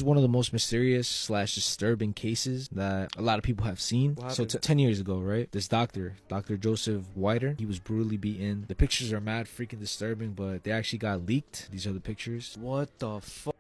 It's one of the most mysterious slash disturbing cases that a lot of people have seen. So 10 years ago, right? This Dr. Joseph Whiter, he was brutally beaten. The pictures are mad freaking disturbing, but they actually got leaked. These are the pictures. What the fuck?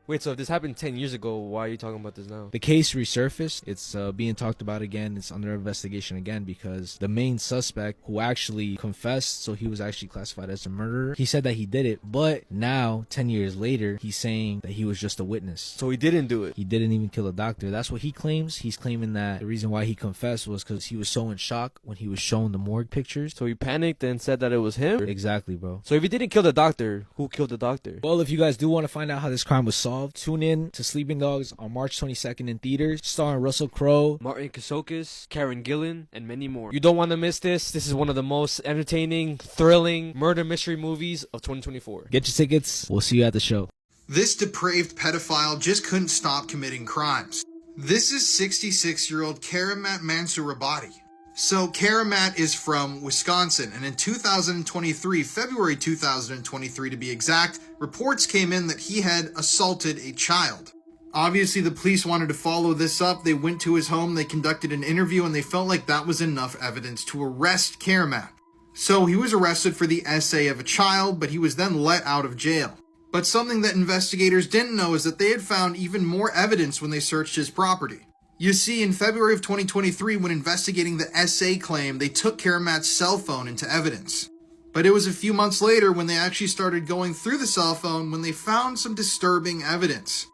Wait, so if this happened 10 years ago, why are you talking about this now? The case resurfaced. It's being talked about again. It's under investigation again because the main suspect who actually confessed, so he was actually classified as a murderer, he said that he did it, but now 10 years later he's saying that he was just a witness. So he didn't do it. He didn't even kill a doctor. That's what he claims. He's claiming that the reason why he confessed was because he was so in shock when he was shown the morgue pictures. So he panicked and said that it was him? Exactly, bro. So if he didn't kill the doctor, who killed the doctor? Well, if you guys do want to find out how this crime was solved, tune in to Sleeping Dogs on March 22nd in theaters, starring Russell Crowe, Martin Kasokis, Karen Gillan, and many more. You don't want to miss this. This is one of the most entertaining, thrilling murder mystery movies of 2024. Get your tickets. We'll see you at the show. This depraved pedophile just couldn't stop committing crimes. This is 66-year-old Karamat Mansourabadi. So Karamat is from Wisconsin, and in 2023, February 2023 to be exact, reports came in that he had assaulted a child. Obviously, the police wanted to follow this up. They went to his home, they conducted an interview, and they felt like that was enough evidence to arrest Karamat. So he was arrested for the essay of a child, but he was then let out of jail. But something that investigators didn't know is that they had found even more evidence when they searched his property. You see, in February of 2023, when investigating the SA claim, they took Karamat's cell phone into evidence. But it was a few months later when they actually started going through the cell phone when they found some disturbing evidence.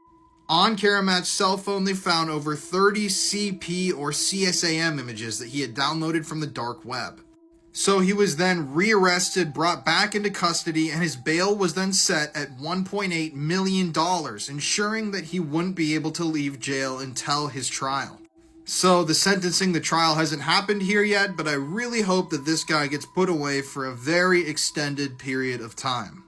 On Karamat's cell phone, they found over 30 CP or CSAM images that he had downloaded from the dark web. So he was then rearrested, brought back into custody, and his bail was then set at $1.8 million, ensuring that he wouldn't be able to leave jail until his trial. So the trial hasn't happened here yet, but I really hope that this guy gets put away for a very extended period of time.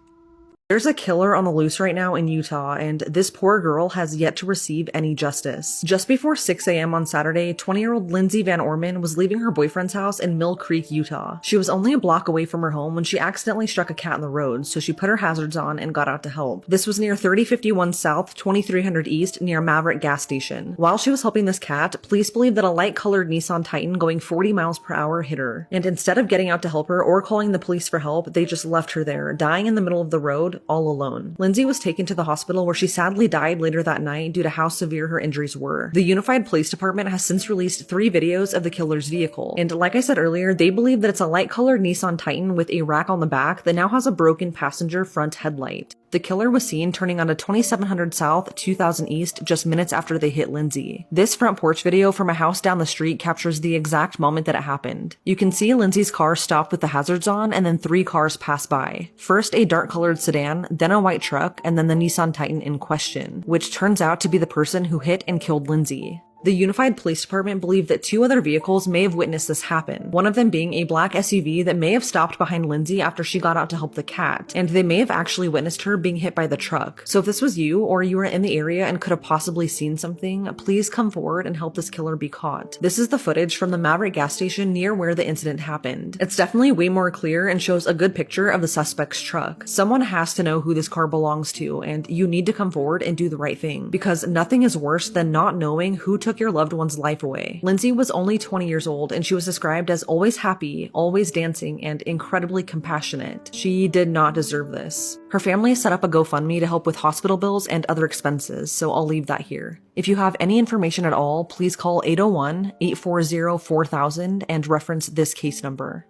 There's a killer on the loose right now in Utah, and this poor girl has yet to receive any justice. Just before 6 a.m. on Saturday, 20-year-old Lindsay Van Orman was leaving her boyfriend's house in Mill Creek, Utah. She was only a block away from her home when she accidentally struck a cat in the road, so she put her hazards on and got out to help. This was near 3051 South, 2300 East, near Maverick gas station. While she was helping this cat, police believe that a light-colored Nissan Titan going 40 miles per hour hit her. And instead of getting out to help her or calling the police for help, they just left her there, dying in the middle of the road, all alone. Lindsay was taken to the hospital where she sadly died later that night due to how severe her injuries were. The Unified Police Department has since released 3 videos of the killer's vehicle, and like I said earlier, they believe that it's a light-colored Nissan Titan with a rack on the back that now has a broken passenger front headlight. The killer was seen turning onto 2700 South, 2000 East just minutes after they hit Lindsay. This front porch video from a house down the street captures the exact moment that it happened. You can see Lindsay's car stop with the hazards on and then 3 cars pass by. First a dark-colored sedan, then a white truck, and then the Nissan Titan in question, which turns out to be the person who hit and killed Lindsay. The Unified Police Department believe that 2 other vehicles may have witnessed this happen, one of them being a black SUV that may have stopped behind Lindsay after she got out to help the cat, and they may have actually witnessed her being hit by the truck. So if this was you, or you were in the area and could have possibly seen something, please come forward and help this killer be caught. This is the footage from the Maverick gas station near where the incident happened. It's definitely way more clear and shows a good picture of the suspect's truck. Someone has to know who this car belongs to, and you need to come forward and do the right thing, because nothing is worse than not knowing who took your loved one's life away. Lindsay was only 20 years old, and she was described as always happy, always dancing, and incredibly compassionate. She did not deserve this. Her family set up a GoFundMe to help with hospital bills and other expenses, so I'll leave that here. If you have any information at all, please call 801-840-4000 and reference this case number.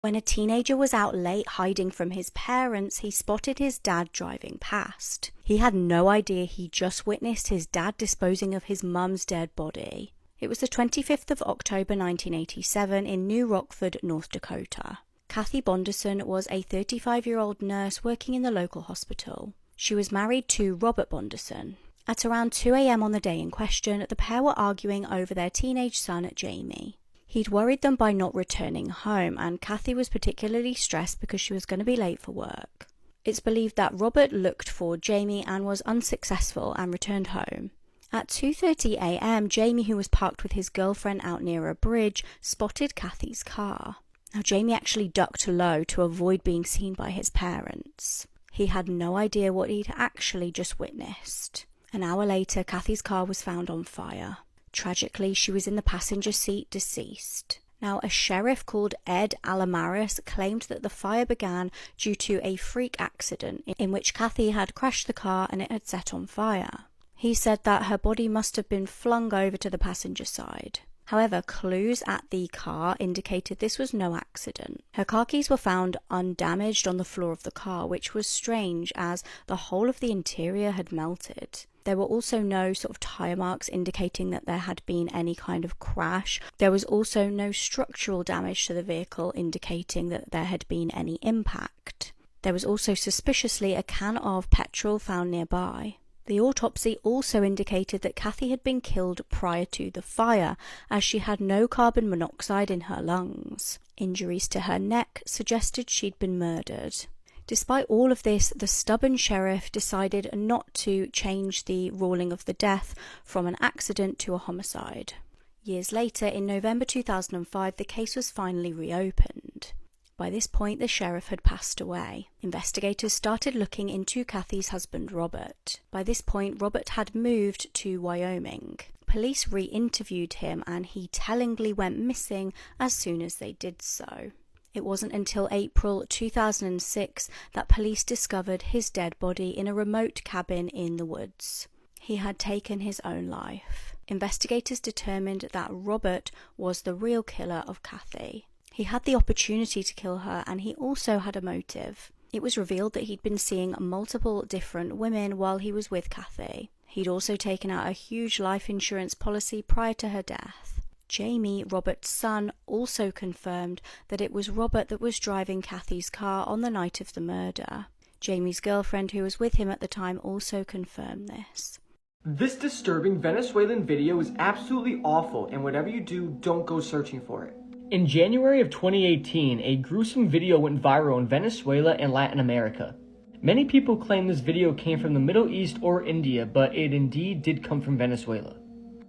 When a teenager was out late hiding from his parents, he spotted his dad driving past. He had no idea he just witnessed his dad disposing of his mum's dead body. It was the 25th of October 1987 in New Rockford, North Dakota. Kathy Bonderson was a 35-year-old nurse working in the local hospital. She was married to Robert Bonderson. At around 2 a.m. on the day in question, the pair were arguing over their teenage son, Jamie. He'd worried them by not returning home, and Kathy was particularly stressed because she was going to be late for work. It's believed that Robert looked for Jamie and was unsuccessful and returned home. At 2:30 a.m, Jamie, who was parked with his girlfriend out near a bridge, spotted Kathy's car. Now, Jamie actually ducked low to avoid being seen by his parents. He had no idea what he'd actually just witnessed. An hour later, Kathy's car was found on fire. Tragically, she was in the passenger seat, deceased. Now, a sheriff called Ed Alamaris claimed that the fire began due to a freak accident in which Kathy had crashed the car and it had set on fire. He said that her body must have been flung over to the passenger side. However, clues at the car indicated this was no accident. Her car keys were found undamaged on the floor of the car, which was strange as the whole of the interior had melted. There were also no sort of tire marks indicating that there had been any kind of crash. There was also no structural damage to the vehicle indicating that there had been any impact. There was also suspiciously a can of petrol found nearby. The autopsy also indicated that Kathy had been killed prior to the fire, as she had no carbon monoxide in her lungs. Injuries to her neck suggested she'd been murdered. Despite all of this, the stubborn sheriff decided not to change the ruling of the death from an accident to a homicide. Years later, in November 2005, the case was finally reopened. By this point, the sheriff had passed away. Investigators started looking into Kathy's husband, Robert. By this point, Robert had moved to Wyoming. Police re-interviewed him and he tellingly went missing as soon as they did so. It wasn't until April 2006 that police discovered his dead body in a remote cabin in the woods. He had taken his own life. Investigators determined that Robert was the real killer of Kathy. He had the opportunity to kill her and he also had a motive. It was revealed that he'd been seeing multiple different women while he was with Kathy. He'd also taken out a huge life insurance policy prior to her death. Jamie, Robert's son, also confirmed that it was Robert that was driving Kathy's car on the night of the murder. Jamie's girlfriend, who was with him at the time, also confirmed this. This disturbing Venezuelan video is absolutely awful, and whatever you do, don't go searching for it. In January of 2018, a gruesome video went viral in Venezuela and Latin America. Many people claim this video came from the Middle East or India, but it indeed did come from Venezuela.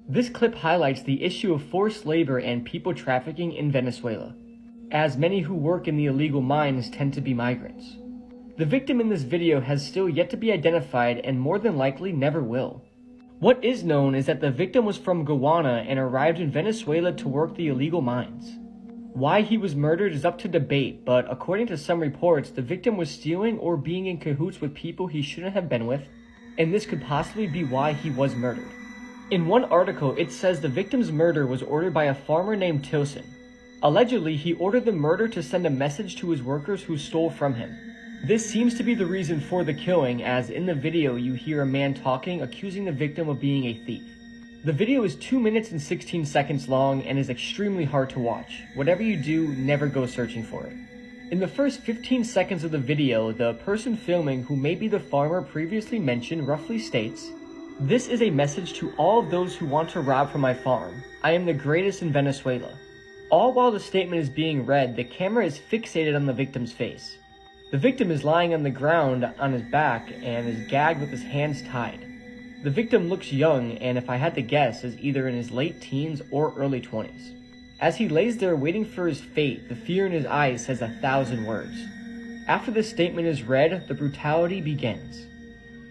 This clip highlights the issue of forced labor and people trafficking in Venezuela, as many who work in the illegal mines tend to be migrants. The victim in this video has still yet to be identified and more than likely never will. What is known is that the victim was from Guyana and arrived in Venezuela to work the illegal mines. Why he was murdered is up to debate, but according to some reports, the victim was stealing or being in cahoots with people he shouldn't have been with, and this could possibly be why he was murdered. In one article, it says the victim's murder was ordered by a farmer named Tilson. Allegedly, he ordered the murder to send a message to his workers who stole from him. This seems to be the reason for the killing, as in the video you hear a man talking, accusing the victim of being a thief. The video is 2 minutes and 16 seconds long and is extremely hard to watch. Whatever you do, never go searching for it. In the first 15 seconds of the video, the person filming, who may be the farmer previously mentioned, roughly states, "This is a message to all of those who want to rob from my farm. I am the greatest in Venezuela." All while the statement is being read, the camera is fixated on the victim's face. The victim is lying on the ground on his back and is gagged with his hands tied. The victim looks young and, if I had to guess, is either in his late teens or early 20s. As he lays there waiting for his fate, the fear in his eyes says 1,000 words. After the statement is read, the brutality begins.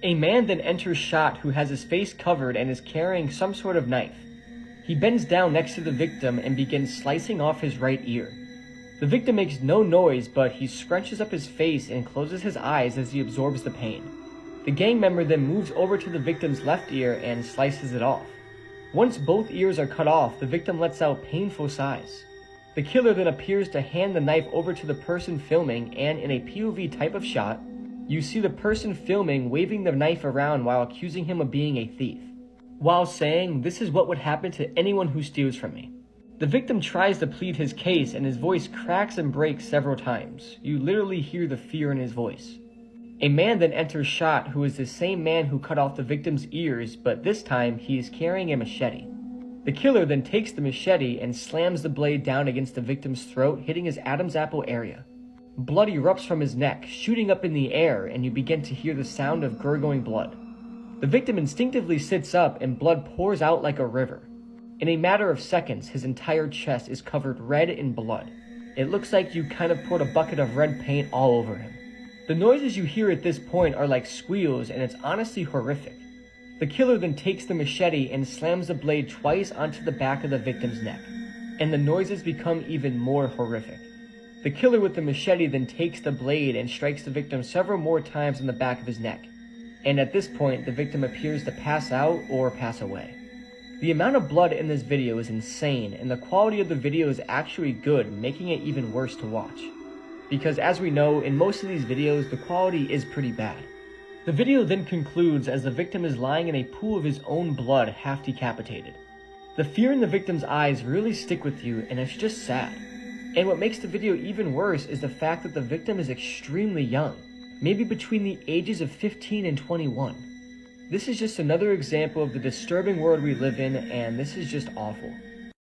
A man then enters shot who has his face covered and is carrying some sort of knife. He bends down next to the victim and begins slicing off his right ear. The victim makes no noise, but he scrunches up his face and closes his eyes as he absorbs the pain. The gang member then moves over to the victim's left ear and slices it off. Once both ears are cut off, the victim lets out painful sighs. The killer then appears to hand the knife over to the person filming, and in a POV type of shot, you see the person filming waving the knife around while accusing him of being a thief, while saying, "This is what would happen to anyone who steals from me." The victim tries to plead his case and his voice cracks and breaks several times. You literally hear the fear in his voice. A man then enters shot who is the same man who cut off the victim's ears, but this time he is carrying a machete. The killer then takes the machete and slams the blade down against the victim's throat, hitting his Adam's apple area. Blood erupts from his neck, shooting up in the air, and you begin to hear the sound of gurgling blood. The victim instinctively sits up and blood pours out like a river. In a matter of seconds, his entire chest is covered red in blood. It looks like you kind of poured a bucket of red paint all over him. The noises you hear at this point are like squeals, and it's honestly horrific. The killer then takes the machete and slams the blade twice onto the back of the victim's neck, and the noises become even more horrific. The killer with the machete then takes the blade and strikes the victim several more times on the back of his neck, and at this point the victim appears to pass out or pass away. The amount of blood in this video is insane, and the quality of the video is actually good, making it even worse to watch. Because as we know, in most of these videos, the quality is pretty bad. The video then concludes as the victim is lying in a pool of his own blood, half decapitated. The fear in the victim's eyes really stick with you, and it's just sad. And what makes the video even worse is the fact that the victim is extremely young, maybe between the ages of 15 and 21. This is just another example of the disturbing world we live in, and this is just awful.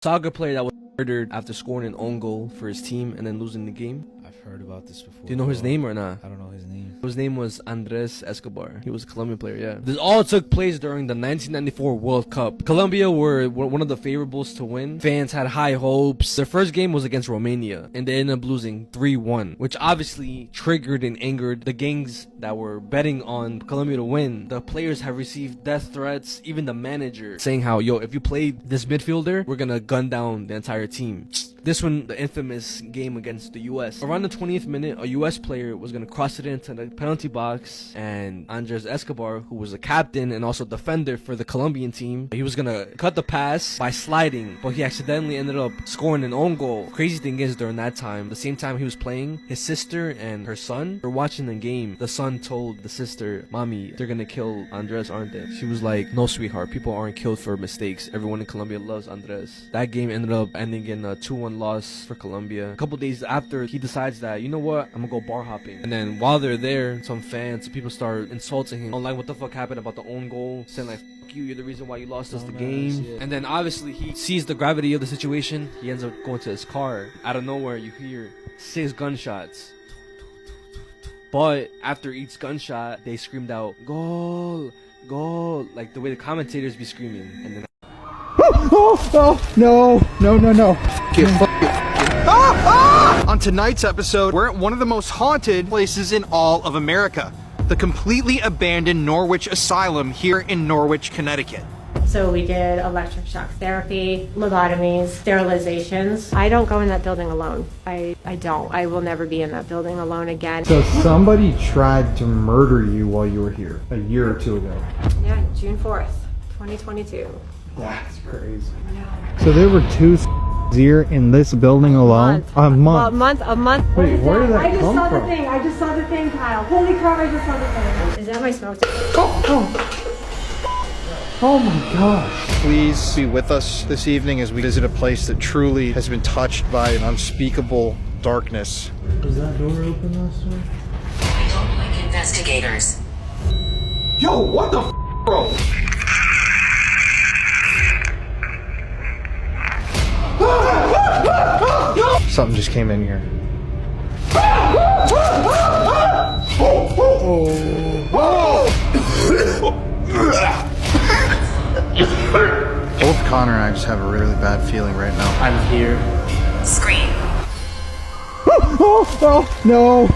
Soccer player that was murdered after scoring an own goal for his team and then losing the game. I've heard about this before. Do you know his name or not? I don't know his name. His name was Andres Escobar. He was a Colombian player, yeah. This all took place during the 1994 World Cup. Colombia were one of the favorables to win. Fans had high hopes. Their first game was against Romania, and they ended up losing 3-1, which obviously triggered and angered the gangs that were betting on Colombia to win. The players have received death threats, even the manager saying how, yo, if you play this midfielder, we're gonna gun down the entire team. This one, the infamous game against the U.S. Around the 20th minute, a U.S. player was going to cross it into the penalty box, and Andres Escobar, who was a captain and also defender for the Colombian team, he was going to cut the pass by sliding, but he accidentally ended up scoring an own goal. Crazy thing is, during that time, the same time he was playing, his sister and her son were watching the game. The son told the sister, "Mommy, they're going to kill Andres, aren't they?" She was like, "No, sweetheart, people aren't killed for mistakes. Everyone in Colombia loves Andres." That game ended up ending in a 2-1 loss for Colombia. A couple days after, he decides that, you know what, I'm gonna go bar hopping. And then while they're there, some people start insulting him. Like, what the fuck happened about the own goal? Saying like, fuck you, you're the reason why you lost us the game. Yeah. And then obviously he sees the gravity of the situation. He ends up going to his car. Out of nowhere, you hear 6 gunshots. But after each gunshot, they screamed out, "Goal, goal," like the way the commentators be screaming. And then No. On tonight's episode, we're at one of the most haunted places in all of America, the completely abandoned Norwich Asylum here in Norwich, Connecticut. So we did electric shock therapy, lobotomies, sterilizations. I don't go in that building alone. I don't. I will never be in that building alone again. So somebody tried to murder you while you were here a year or two ago. Yeah, June 4th, 2022. That's crazy. So there were 2 here in this building alone? A month. A month. Wait, where did that come from? I just saw the thing, Kyle. Holy crap, I just saw the thing. Is that my smoke? Oh my gosh. Please be with us this evening as we visit a place that truly has been touched by an unspeakable darkness. Was that door open last time? I don't like investigators. Yo, what the bro? Something just came in here. Both Connor and I just have a really bad feeling right now. I'm here. Scream. No.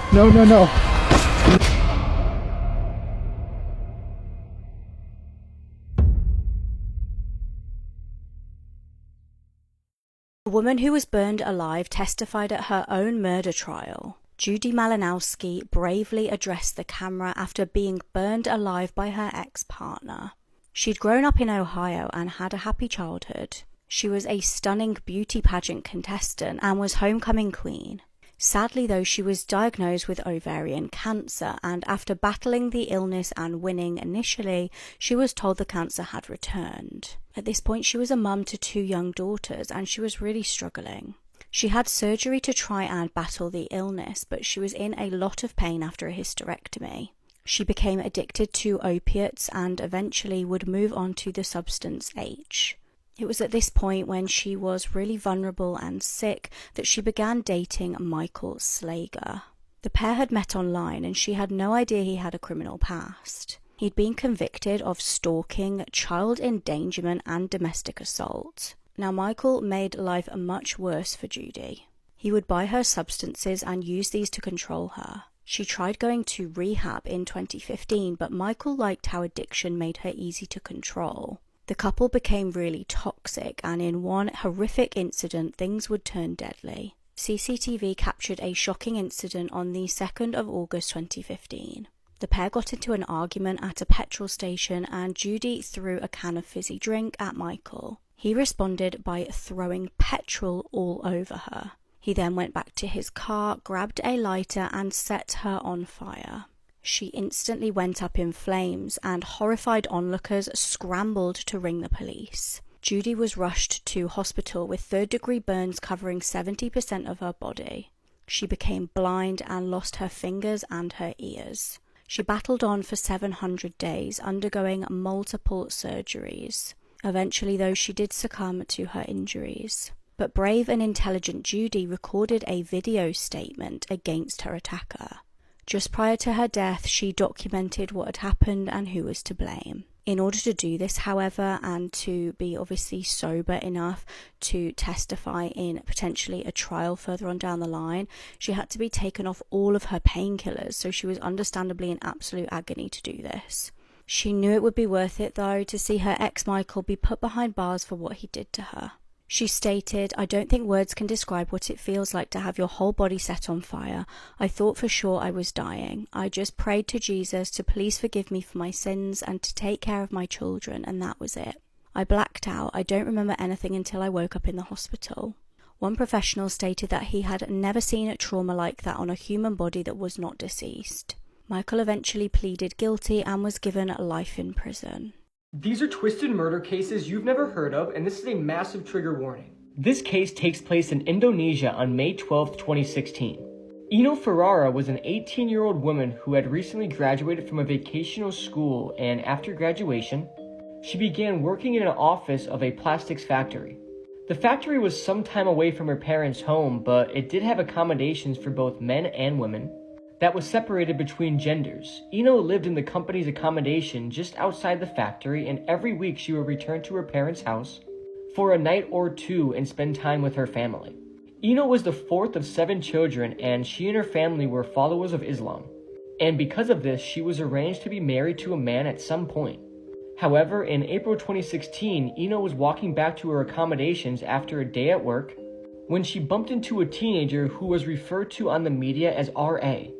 A woman who was burned alive testified at her own murder trial. Judy Malinowski bravely addressed the camera after being burned alive by her ex-partner. She'd grown up in Ohio and had a happy childhood. She was a stunning beauty pageant contestant and was homecoming queen. Sadly, though, she was diagnosed with ovarian cancer, and after battling the illness and winning initially, she was told the cancer had returned. At this point, she was a mum to 2 young daughters, and she was really struggling. She had surgery to try and battle the illness, but she was in a lot of pain after a hysterectomy. She became addicted to opiates and eventually would move on to the substance H. It was at this point, when she was really vulnerable and sick, that she began dating Michael Slager. The pair had met online and she had no idea he had a criminal past. He'd been convicted of stalking, child endangerment and domestic assault. Now, Michael made life much worse for Judy. He would buy her substances and use these to control her. She tried going to rehab in 2015, but Michael liked how addiction made her easy to control. The couple became really toxic, and in one horrific incident, things would turn deadly. CCTV captured a shocking incident on the 2nd of August 2015. The pair got into an argument at a petrol station, and Judy threw a can of fizzy drink at Michael. He responded by throwing petrol all over her. He then went back to his car, grabbed a lighter, and set her on fire. She instantly went up in flames, and horrified onlookers scrambled to ring the police. Judy was rushed to hospital with third-degree burns covering 70% of her body. She became blind and lost her fingers and her ears. She battled on for 700 days, undergoing multiple surgeries. Eventually, though, she did succumb to her injuries. But brave and intelligent Judy recorded a video statement against her attacker. Just prior to her death, she documented what had happened and who was to blame. In order to do this, however, and to be obviously sober enough to testify in potentially a trial further on down the line, she had to be taken off all of her painkillers, so she was understandably in absolute agony to do this. She knew it would be worth it, though, to see her ex-Michael be put behind bars for what he did to her. She stated, "I don't think words can describe what it feels like to have your whole body set on fire. I thought for sure I was dying. I just prayed to Jesus to please forgive me for my sins and to take care of my children, and that was it. I blacked out. I don't remember anything until I woke up in the hospital." One professional stated that he had never seen a trauma like that on a human body that was not deceased. Michael eventually pleaded guilty and was given life in prison. These are twisted murder cases you've never heard of, and this is a massive trigger warning. This case takes place in Indonesia on May 12, 2016. Ino Ferrara was an 18-year-old woman who had recently graduated from a vocational school, and after graduation, she began working in an office of a plastics factory. The factory was some time away from her parents' home, but it did have accommodations for both men and women that was separated between genders. Ino lived in the company's accommodation just outside the factory, and every week she would return to her parents' house for a night or two and spend time with her family. Ino was the fourth of 7 children, and she and her family were followers of Islam. And because of this, she was arranged to be married to a man at some point. However, in April 2016, Ino was walking back to her accommodations after a day at work when she bumped into a teenager who was referred to on the media as R.A.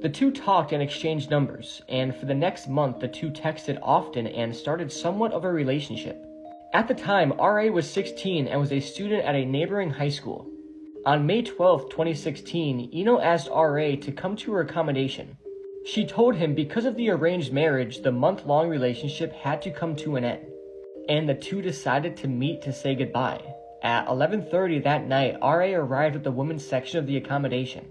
The two talked and exchanged numbers, and for the next month the two texted often and started somewhat of a relationship. At the time, R.A. was 16 and was a student at a neighboring high school. On May 12, 2016, Ino asked R.A. to come to her accommodation. She told him because of the arranged marriage, the month-long relationship had to come to an end, and the two decided to meet to say goodbye. At 11:30 that night, R.A. arrived at the women's section of the accommodation.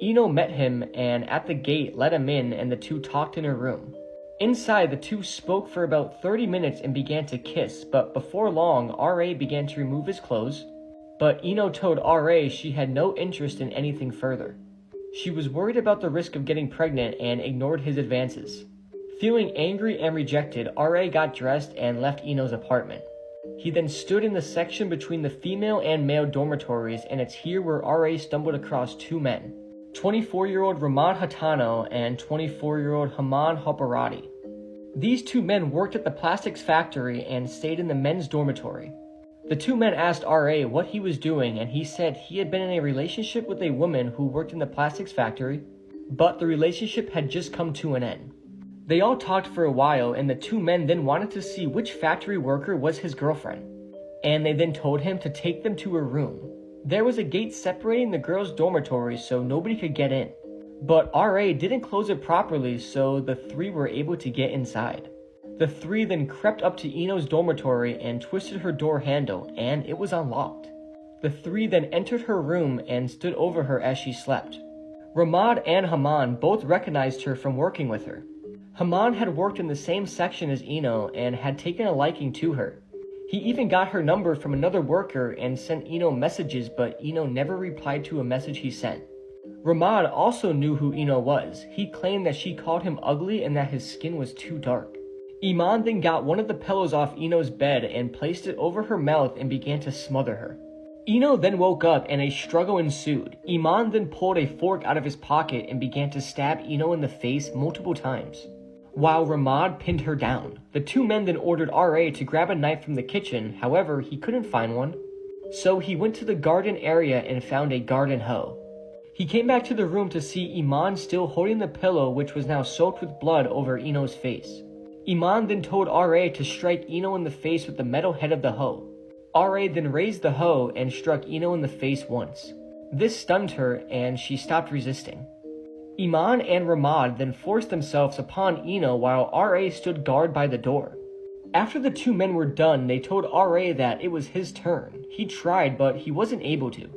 Ino met him and at the gate let him in, and the two talked in her room. Inside, the two spoke for about 30 minutes and began to kiss, but before long, R.A. began to remove his clothes, but Ino told R.A. she had no interest in anything further. She was worried about the risk of getting pregnant and ignored his advances. Feeling angry and rejected, R.A. got dressed and left Ino's apartment. He then stood in the section between the female and male dormitories, and it's here where R.A. stumbled across 2 men. 24-year-old Rahman Hatano and 24-year-old Haman Hoparati. These 2 men worked at the plastics factory and stayed in the men's dormitory. The 2 men asked R.A. what he was doing, and he said he had been in a relationship with a woman who worked in the plastics factory, but the relationship had just come to an end. They all talked for a while, and the 2 men then wanted to see which factory worker was his girlfriend, and they then told him to take them to her room. There was a gate separating the girls' dormitories so nobody could get in, but R.A. didn't close it properly, so the 3 were able to get inside. The 3 then crept up to Ino's dormitory and twisted her door handle, and it was unlocked. The 3 then entered her room and stood over her as she slept. Ramad and Haman both recognized her from working with her. Haman had worked in the same section as Ino and had taken a liking to her. He even got her number from another worker and sent Ino messages, but Ino never replied to a message he sent. Ramad also knew who Ino was. He claimed that she called him ugly and that his skin was too dark. Iman then got one of the pillows off Ino's bed and placed it over her mouth and began to smother her. Eno then woke up and a struggle ensued. Iman then pulled a fork out of his pocket and began to stab Eno in the face multiple times, while Ramad pinned her down. The two men then ordered R.A. to grab a knife from the kitchen, however, he couldn't find one. So he went to the garden area and found a garden hoe. He came back to the room to see Iman still holding the pillow, which was now soaked with blood, over Eno's face. Iman then told R.A. to strike Eno in the face with the metal head of the hoe. R.A. then raised the hoe and struck Eno in the face once. This stunned her and she stopped resisting. Iman and Ramad then forced themselves upon Eno while R.A. stood guard by the door. After the two men were done, they told R.A. that it was his turn. He tried, but he wasn't able to.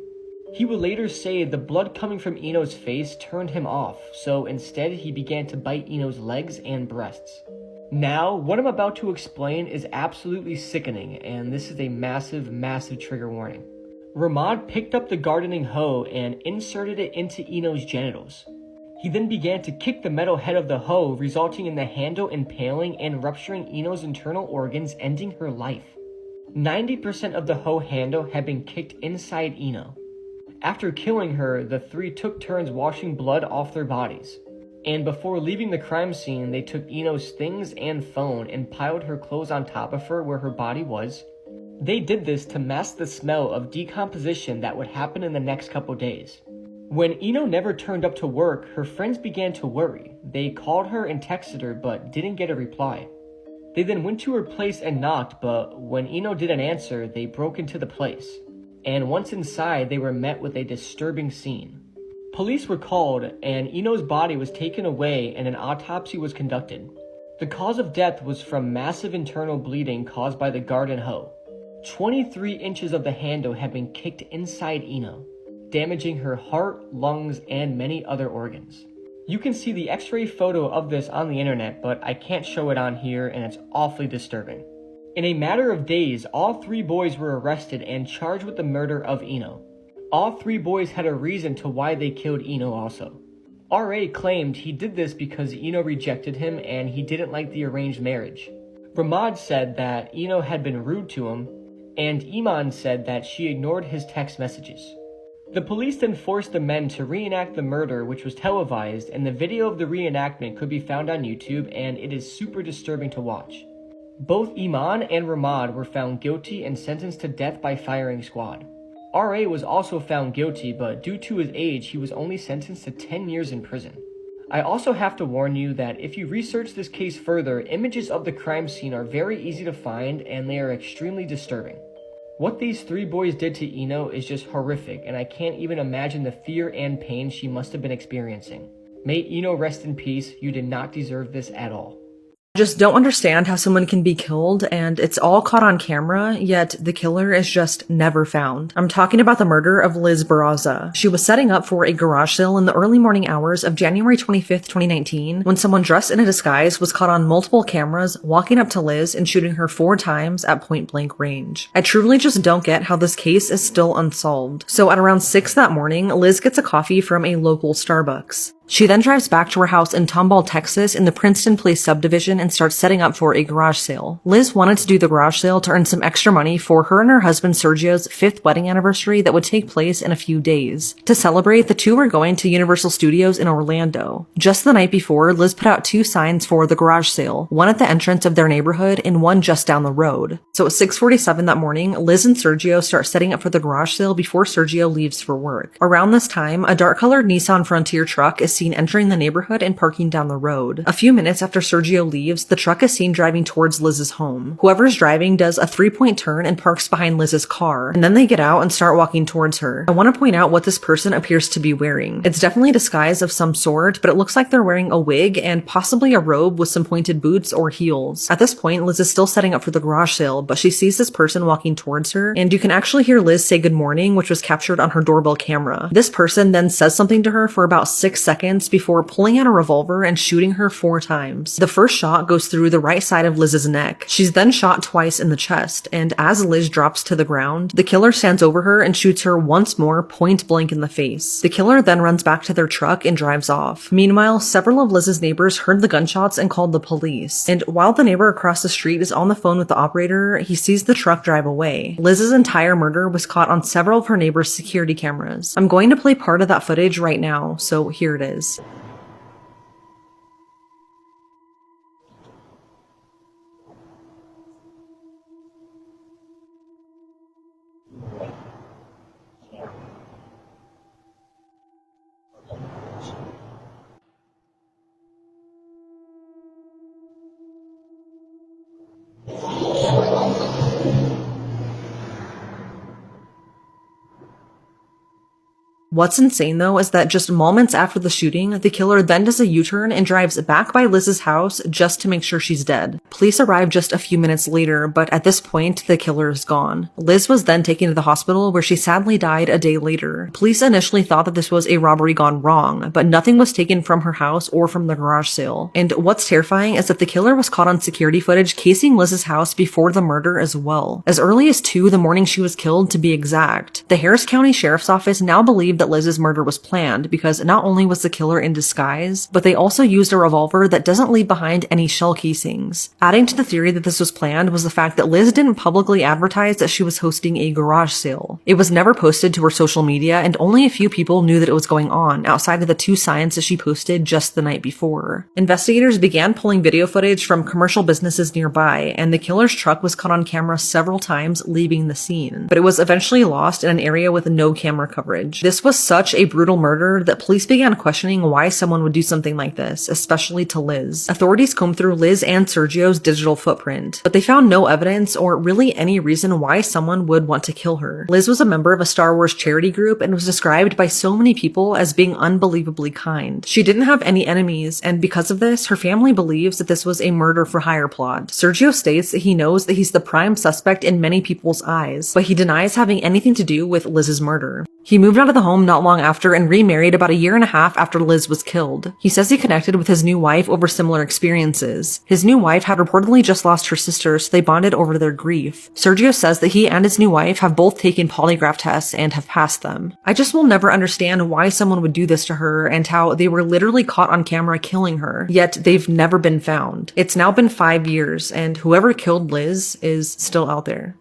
He would later say the blood coming from Eno's face turned him off, so instead he began to bite Eno's legs and breasts. Now, what I'm about to explain is absolutely sickening, and this is a massive, massive trigger warning. Ramad picked up the gardening hoe and inserted it into Eno's genitals. He then began to kick the metal head of the hoe, resulting in the handle impaling and rupturing Eno's internal organs, ending her life. 90% of the hoe handle had been kicked inside Eno. After killing her, the three took turns washing blood off their bodies. And before leaving the crime scene, they took Eno's things and phone and piled her clothes on top of her where her body was. They did this to mask the smell of decomposition that would happen in the next couple days. When Eno never turned up to work, her friends began to worry. They called her and texted her but didn't get a reply. They then went to her place and knocked, but when Eno didn't answer, they broke into the place. And once inside, they were met with a disturbing scene. Police were called, and Eno's body was taken away and an autopsy was conducted. The cause of death was from massive internal bleeding caused by the garden hoe. 23 inches of the handle had been kicked inside Eno, damaging her heart, lungs, and many other organs. You can see the x-ray photo of this on the internet, but I can't show it on here and it's awfully disturbing. In a matter of days, all three boys were arrested and charged with the murder of Eno. All three boys had a reason to why they killed Eno also. R.A. claimed he did this because Eno rejected him and he didn't like the arranged marriage. Ramad said that Eno had been rude to him, and Iman said that she ignored his text messages. The police then forced the men to reenact the murder, which was televised, and the video of the reenactment could be found on YouTube, and it is super disturbing to watch. Both Iman and Ramad were found guilty and sentenced to death by firing squad. R.A. was also found guilty, but due to his age, he was only sentenced to 10 years in prison. I also have to warn you that if you research this case further, images of the crime scene are very easy to find and they are extremely disturbing. What these three boys did to Eno is just horrific, and I can't even imagine the fear and pain she must have been experiencing. May Eno rest in peace. You did not deserve this at all. Just don't understand how someone can be killed and it's all caught on camera, yet the killer is just never found. I'm talking about the murder of Liz Barraza. She was setting up for a garage sale in the early morning hours of January 25th, 2019, when someone dressed in a disguise was caught on multiple cameras walking up to Liz and shooting her 4 times at point blank range. I truly just don't get how this case is still unsolved. So at around 6 that morning, Liz gets a coffee from a local Starbucks. She then drives back to her house in Tomball, Texas in the Princeton Place subdivision and starts setting up for a garage sale. Liz wanted to do the garage sale to earn some extra money for her and her husband Sergio's 5th wedding anniversary that would take place in a few days. To celebrate, the two were going to Universal Studios in Orlando. Just the night before, Liz put out 2 signs for the garage sale, one at the entrance of their neighborhood and one just down the road. So at 6:47 that morning, Liz and Sergio start setting up for the garage sale before Sergio leaves for work. Around this time, a dark-colored Nissan Frontier truck is seen entering the neighborhood and parking down the road. A few minutes after Sergio leaves, the truck is seen driving towards Liz's home. Whoever's driving does a 3-point turn and parks behind Liz's car, and then they get out and start walking towards her. I want to point out what this person appears to be wearing. It's definitely a disguise of some sort, but it looks like they're wearing a wig and possibly a robe with some pointed boots or heels. At this point, Liz is still setting up for the garage sale, but she sees this person walking towards her, and you can actually hear Liz say good morning, which was captured on her doorbell camera. This person then says something to her for about 6 seconds seconds before pulling out a revolver and shooting her 4 times. The first shot goes through the right side of Liz's neck. She's then shot twice in the chest, and as Liz drops to the ground, the killer stands over her and shoots her once more point blank in the face. The killer then runs back to their truck and drives off. Meanwhile, several of Liz's neighbors heard the gunshots and called the police. And while the neighbor across the street is on the phone with the operator, he sees the truck drive away. Liz's entire murder was caught on several of her neighbors' security cameras. I'm going to play part of that footage right now, so here it is. What's insane though is that just moments after the shooting, the killer then does a U-turn and drives back by Liz's house just to make sure she's dead. Police arrive just a few minutes later, but at this point, the killer is gone. Liz was then taken to the hospital where she sadly died a day later. Police initially thought that this was a robbery gone wrong, but nothing was taken from her house or from the garage sale. And what's terrifying is that the killer was caught on security footage casing Liz's house before the murder as well. As early as 2 the morning she was killed, to be exact. The Harris County Sheriff's Office now believed that Liz's murder was planned because not only was the killer in disguise, but they also used a revolver that doesn't leave behind any shell casings. Adding to the theory that this was planned was the fact that Liz didn't publicly advertise that she was hosting a garage sale. It was never posted to her social media, and only a few people knew that it was going on outside of the 2 signs that she posted just the night before. Investigators began pulling video footage from commercial businesses nearby, and the killer's truck was caught on camera several times leaving the scene, but it was eventually lost in an area with no camera coverage. This was such a brutal murder that police began questioning why someone would do something like this, especially to Liz. Authorities combed through Liz and Sergio's digital footprint, but they found no evidence or really any reason why someone would want to kill her. Liz was a member of a Star Wars charity group and was described by so many people as being unbelievably kind. She didn't have any enemies, and because of this, her family believes that this was a murder for hire plot. Sergio states that he knows that he's the prime suspect in many people's eyes, but he denies having anything to do with Liz's murder. He moved out of the home not long after and remarried about a year and a half after Liz was killed. He says he connected with his new wife over similar experiences. His new wife had reportedly just lost her sister, so they bonded over their grief. Sergio says that he and his new wife have both taken polygraph tests and have passed them. I just will never understand why someone would do this to her and how they were literally caught on camera killing her, yet they've never been found. It's now been 5 years, and whoever killed Liz is still out there.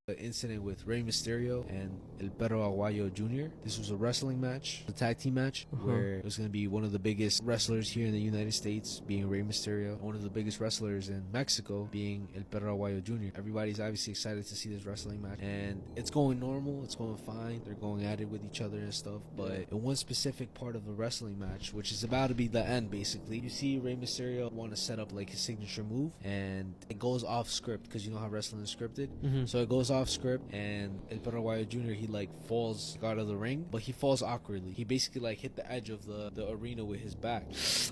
The incident with Rey Mysterio and El Perro Aguayo Jr. This was a wrestling match, a tag team match, where it was going to be one of the biggest wrestlers here in the United States being Rey Mysterio, one of the biggest wrestlers in Mexico being El Perro Aguayo Jr. Everybody's obviously excited to see this wrestling match, and it's going normal, it's going fine, they're going at it with each other and stuff, but in one specific part of the wrestling match, which is about to be the end basically, you see Rey Mysterio want to set up like his signature move, and it goes off script, because you know how wrestling is scripted, so it goes off script, and El Perro Aguayo Jr. he like falls out of the ring, but he falls awkwardly. He basically like hit the edge of the arena with his back.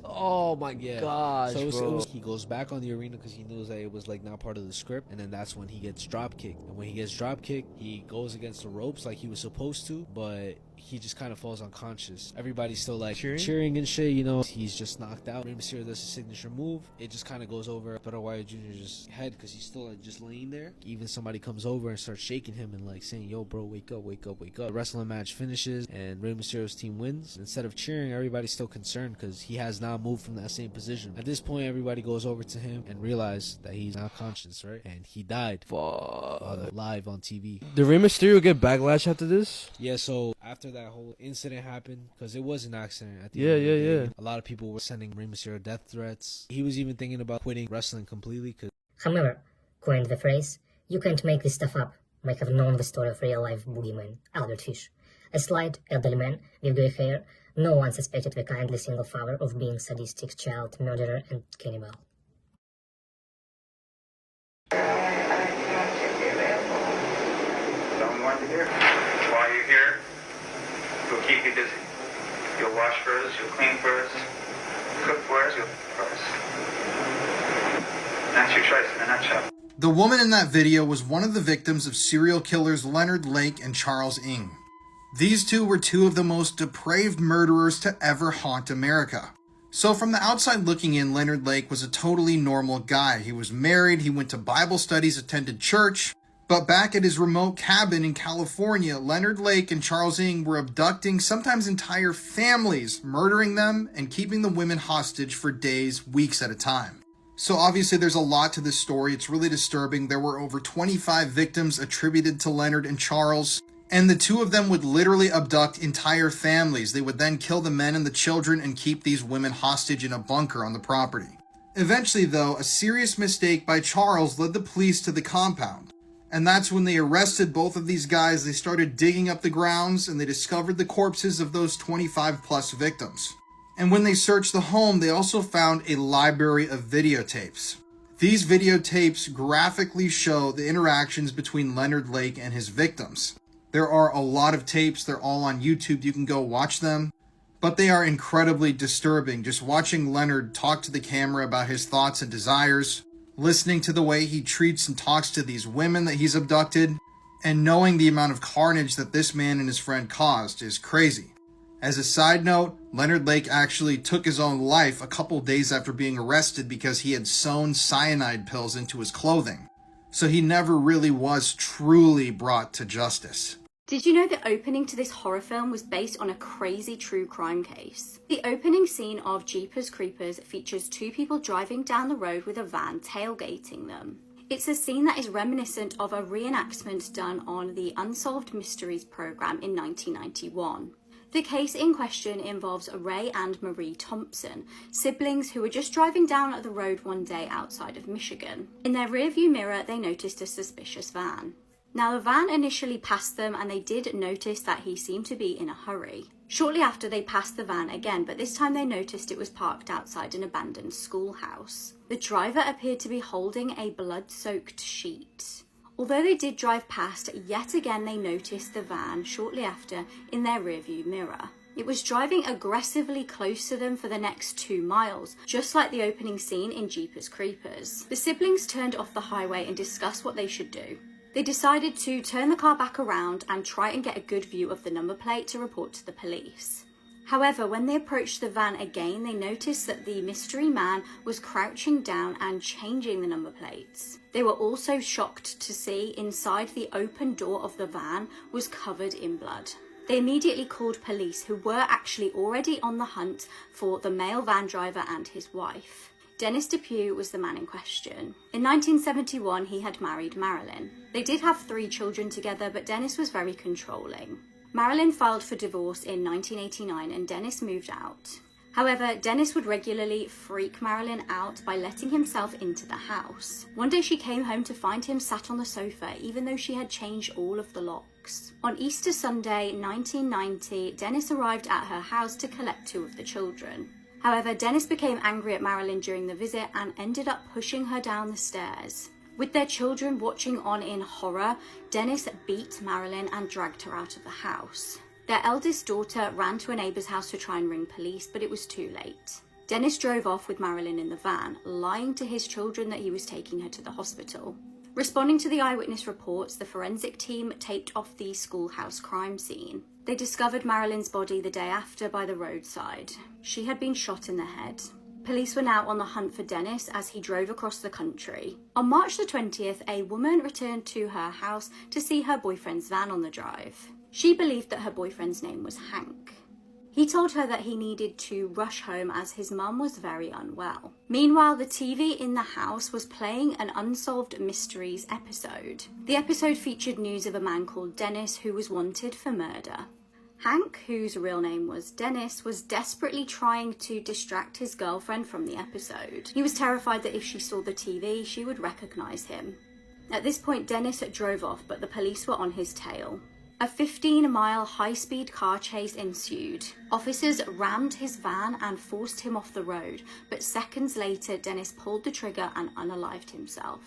Oh my gosh, so he goes back on the arena because he knows that it was like not part of the script, and then that's when he gets drop kicked. And when he gets drop kicked, he goes against the ropes like he was supposed to, but he just kind of falls unconscious. Everybody's still like cheering and shit, you know. He's just knocked out. Rey Mysterio does his signature move. It just kind of goes over Paraguayo Jr.'s head because he's still like just laying there. Even somebody comes over and starts shaking him and like saying, "Yo, bro, wake up, wake up, wake up." The wrestling match finishes and Rey Mysterio's team wins. Instead of cheering, everybody's still concerned because he has now moved from that same position. At this point, everybody goes over to him and realizes that he's now conscious, right? And he died live on TV. Did Rey Mysterio get backlash after this? Yeah, so after that whole incident happened, because it was an accident at the end of the day, a lot of people were sending Rey Mysterio death threats. He was even thinking about quitting wrestling completely. Hammer coined the phrase, "You can't make this stuff up," might have known the story of real-life boogeyman, Albert Fish. A slight, elderly man with grey hair, no one suspected the kindly single father of being sadistic child murderer and cannibal. Someone here. While you're here, we'll keep you busy. You'll wash for us, you'll clean for us, cook for us, you'll cook for us. That's your choice in a nutshell. The woman in that video was one of the victims of serial killers Leonard Lake and Charles Ng. These two were two of the most depraved murderers to ever haunt America. So from the outside looking in, Leonard Lake was a totally normal guy. He was married, he went to Bible studies, attended church. But back at his remote cabin in California, Leonard Lake and Charles Ng were abducting sometimes entire families, murdering them, and keeping the women hostage for days, weeks at a time. So obviously there's a lot to this story. It's really disturbing. There were over 25 victims attributed to Leonard and Charles. And the two of them would literally abduct entire families. They would then kill the men and the children and keep these women hostage in a bunker on the property. Eventually, though, a serious mistake by Charles led the police to the compound. And that's when they arrested both of these guys. They started digging up the grounds and they discovered the corpses of those 25 plus victims. And when they searched the home, they also found a library of videotapes. These videotapes graphically show the interactions between Leonard Lake and his victims. There are a lot of tapes. They're all on YouTube. You can go watch them. But they are incredibly disturbing. Just watching Leonard talk to the camera about his thoughts and desires, listening to the way he treats and talks to these women that he's abducted, and knowing the amount of carnage that this man and his friend caused is crazy. As a side note, Leonard Lake actually took his own life a couple days after being arrested because he had sewn cyanide pills into his clothing. So he never really was truly brought to justice. Did you know the opening to this horror film was based on a crazy true crime case? The opening scene of Jeepers Creepers features two people driving down the road with a van tailgating them. It's a scene that is reminiscent of a reenactment done on the Unsolved Mysteries program in 1991. The case in question involves Ray and Marie Thompson, siblings who were just driving down the road one day outside of Michigan. In their rearview mirror, they noticed a suspicious van. Now, the van initially passed them and they did notice that he seemed to be in a hurry. Shortly after, they passed the van again, but this time they noticed it was parked outside an abandoned schoolhouse. The driver appeared to be holding a blood-soaked sheet. Although they did drive past, yet again they noticed the van shortly after in their rearview mirror. It was driving aggressively close to them for the next 2 miles, just like the opening scene in Jeepers Creepers. The siblings turned off the highway and discussed what they should do. They decided to turn the car back around and try and get a good view of the number plate to report to the police. However, when they approached the van again, they noticed that the mystery man was crouching down and changing the number plates. They were also shocked to see inside the open door of the van was covered in blood. They immediately called police, who were actually already on the hunt for the male van driver and his wife. Dennis Depew was the man in question. In 1971, he had married Marilyn. They did have 3 children together, but Dennis was very controlling. Marilyn filed for divorce in 1989 and Dennis moved out. However, Dennis would regularly freak Marilyn out by letting himself into the house. One day she came home to find him sat on the sofa, even though she had changed all of the locks. On Easter Sunday, 1990, Dennis arrived at her house to collect 2 of the children. However, Dennis became angry at Marilyn during the visit and ended up pushing her down the stairs. With their children watching on in horror, Dennis beat Marilyn and dragged her out of the house. Their eldest daughter ran to a neighbour's house to try and ring police, but it was too late. Dennis drove off with Marilyn in the van, lying to his children that he was taking her to the hospital. Responding to the eyewitness reports, the forensic team taped off the schoolhouse crime scene. They discovered Marilyn's body the day after by the roadside. She had been shot in the head. Police were now on the hunt for Dennis as he drove across the country. On March the 20th, a woman returned to her house to see her boyfriend's van on the drive. She believed that her boyfriend's name was Hank. He told her that he needed to rush home as his mum was very unwell. Meanwhile, the TV in the house was playing an Unsolved Mysteries episode. The episode featured news of a man called Dennis who was wanted for murder. Hank, whose real name was Dennis, was desperately trying to distract his girlfriend from the episode. He was terrified that if she saw the TV, she would recognize him. At this point, Dennis drove off, but the police were on his tail. A 15-mile high-speed car chase ensued. Officers rammed his van and forced him off the road, but seconds later, Dennis pulled the trigger and unalived himself.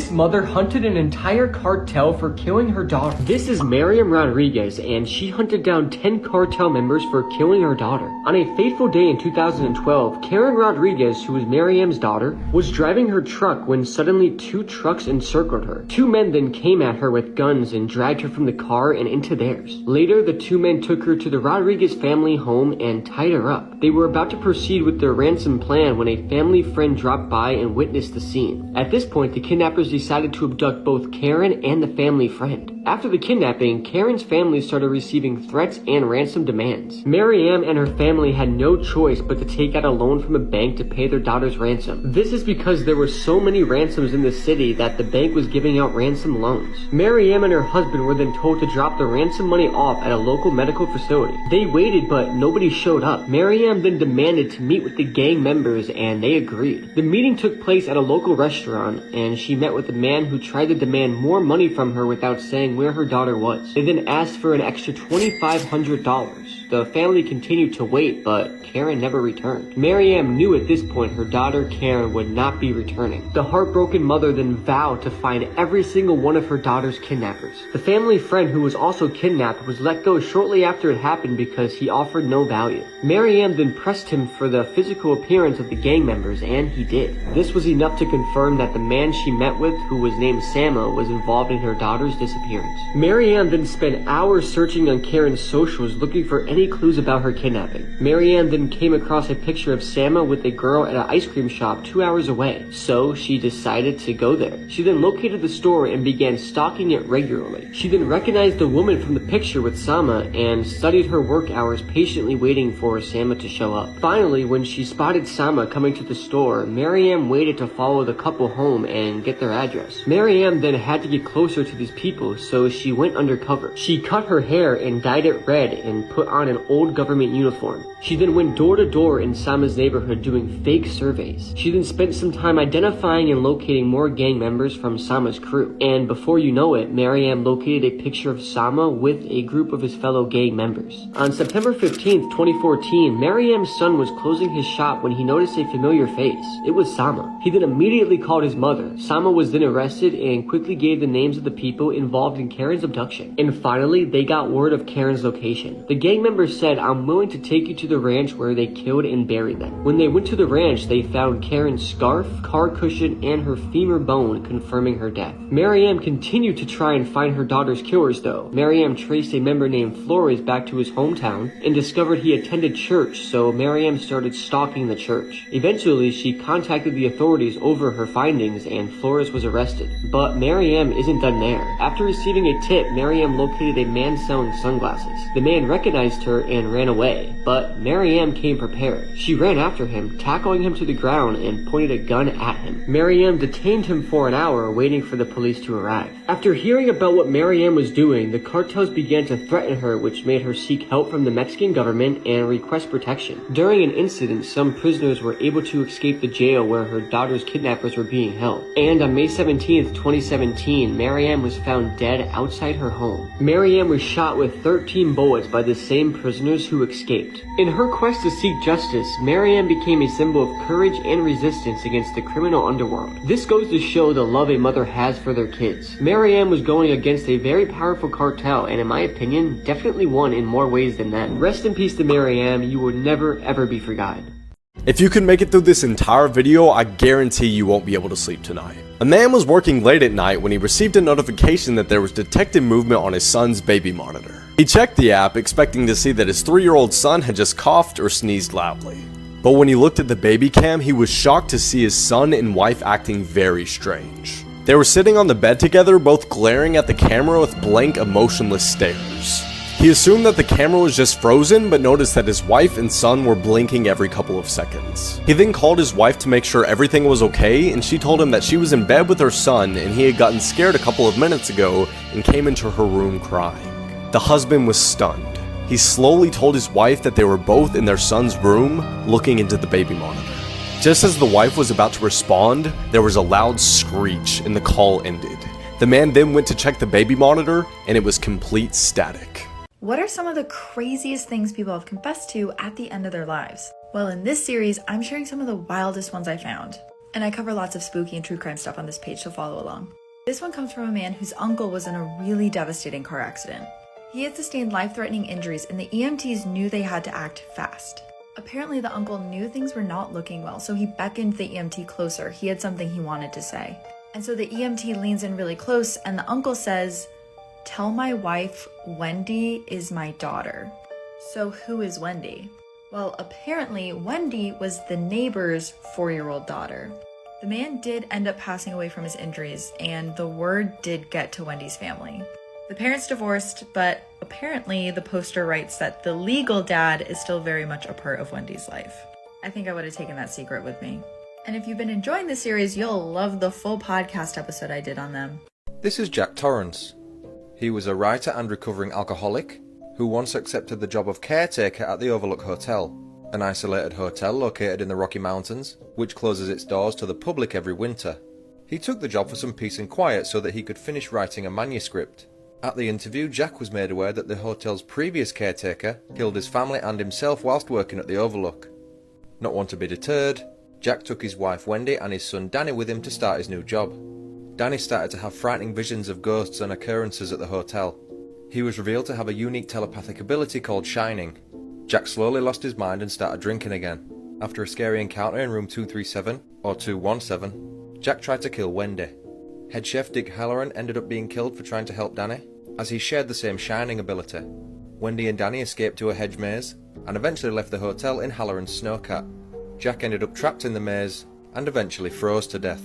This mother hunted an entire cartel for killing her daughter. This is Miriam Rodriguez, and she hunted down 10 cartel members for killing her daughter. On a fateful day in 2012, Karen Rodriguez, who was Miriam's daughter, was driving her truck when suddenly 2 trucks encircled her. 2 men then came at her with guns and dragged her from the car and into theirs. Later, the 2 men took her to the Rodriguez family home and tied her up. They were about to proceed with their ransom plan when a family friend dropped by and witnessed the scene. At this point, the kidnappers decided to abduct both Karen and the family friend. After the kidnapping, Karen's family started receiving threats and ransom demands. Miriam and her family had no choice but to take out a loan from a bank to pay their daughter's ransom. This is because there were so many ransoms in the city that the bank was giving out ransom loans. Miriam and her husband were then told to drop the ransom money off at a local medical facility. They waited, but nobody showed up. Miriam then demanded to meet with the gang members, and they agreed. The meeting took place at a local restaurant, and she met with a man who tried to demand more money from her without saying where her daughter was. They then asked for an extra $2,500. The family continued to wait, but Karen never returned. Miriam knew at this point her daughter Karen would not be returning. The heartbroken mother then vowed to find every single one of her daughter's kidnappers. The family friend who was also kidnapped was let go shortly after it happened because he offered no value. Miriam then pressed him for the physical appearance of the gang members, and he did. This was enough to confirm that the man she met with, who was named Sama, was involved in her daughter's disappearance. Miriam then spent hours searching on Karen's socials looking for any clues about her kidnapping. Miriam then came across a picture of Sama with a girl at an ice cream shop 2 hours away, so she decided to go there. She then located the store and began stalking it regularly. She then recognized the woman from the picture with Sama and studied her work hours, patiently waiting for Sama to show up. Finally, when she spotted Sama coming to the store, Miriam waited to follow the couple home and get their address. Miriam then had to get closer to these people, so she went undercover. She cut her hair and dyed it red and put on an old government uniform. She then went door to door in Sama's neighborhood doing fake surveys. She then spent some time identifying and locating more gang members from Sama's crew. And before you know it, Miriam located a picture of Sama with a group of his fellow gang members. On September 15th, 2014, Miriam's son was closing his shop when he noticed a familiar face. It was Sama. He then immediately called his mother. Sama was then arrested and quickly gave the names of the people involved in Karen's abduction. And finally, they got word of Karen's location. The gang members said, "I'm willing to take you to the ranch where they killed and buried them." When they went to the ranch, they found Karen's scarf, car cushion, and her femur bone, confirming her death. Miriam continued to try and find her daughter's killers though. Miriam traced a member named Flores back to his hometown and discovered he attended church, so Miriam started stalking the church. Eventually, she contacted the authorities over her findings and Flores was arrested. But Miriam isn't done there. After receiving a tip, Miriam located a man selling sunglasses. The man recognized her and ran away, but Miriam came prepared. She ran after him, tackling him to the ground and pointed a gun at him. Miriam detained him for an hour, waiting for the police to arrive. After hearing about what Miriam was doing, the cartels began to threaten her, which made her seek help from the Mexican government and request protection. During an incident, some prisoners were able to escape the jail where her daughter's kidnappers were being held. And on May 17th, 2017, Miriam was found dead outside her home. Miriam was shot with 13 bullets by the same prisoners who escaped. In her quest to seek justice, Miriam became a symbol of courage and resistance against the criminal underworld. This goes to show the love a mother has for their kids. Miriam was going against a very powerful cartel, and in my opinion, definitely won in more ways than that. Rest in peace to Miriam, you will never ever be forgotten. If you can make it through this entire video, I guarantee you won't be able to sleep tonight. A man was working late at night when he received a notification that there was detected movement on his son's baby monitor. He checked the app, expecting to see that his 3-year-old son had just coughed or sneezed loudly. But when he looked at the baby cam, he was shocked to see his son and wife acting very strange. They were sitting on the bed together, both glaring at the camera with blank, emotionless stares. He assumed that the camera was just frozen, but noticed that his wife and son were blinking every couple of seconds. He then called his wife to make sure everything was okay, and she told him that she was in bed with her son and he had gotten scared a couple of minutes ago and came into her room crying. The husband was stunned. He slowly told his wife that they were both in their son's room, looking into the baby monitor. Just as the wife was about to respond, there was a loud screech and the call ended. The man then went to check the baby monitor, and it was complete static. What are some of the craziest things people have confessed to at the end of their lives? Well, in this series, I'm sharing some of the wildest ones I found. and I cover lots of spooky and true crime stuff on this page, so follow along. This one comes from a man whose uncle was in a really devastating car accident. He had sustained life-threatening injuries, and the EMTs knew they had to act fast. Apparently, the uncle knew things were not looking well, so he beckoned the EMT closer. He had something he wanted to say. And so the EMT leans in really close, and the uncle says, "Tell my wife Wendy is my daughter." So who is Wendy? Well, apparently Wendy was the neighbor's 4-year-old daughter. The man did end up passing away from his injuries, and the word did get to Wendy's family. The parents divorced, but apparently the poster writes that the legal dad is still very much a part of Wendy's life. I think I would have taken that secret with me. And if you've been enjoying this series, you'll love the full podcast episode I did on them. This is Jack Torrance. He was a writer and recovering alcoholic who once accepted the job of caretaker at the Overlook Hotel, an isolated hotel located in the Rocky Mountains, which closes its doors to the public every winter. He took the job for some peace and quiet so that he could finish writing a manuscript. At the interview, Jack was made aware that the hotel's previous caretaker killed his family and himself whilst working at the Overlook. Not one to be deterred, Jack took his wife Wendy and his son Danny with him to start his new job. Danny started to have frightening visions of ghosts and occurrences at the hotel. He was revealed to have a unique telepathic ability called shining. Jack slowly lost his mind and started drinking again. After a scary encounter in room 237, or 217, Jack tried to kill Wendy. Head chef Dick Halloran ended up being killed for trying to help Danny, as he shared the same shining ability. Wendy and Danny escaped to a hedge maze, and eventually left the hotel in Halloran's snowcat. Jack ended up trapped in the maze, and eventually froze to death.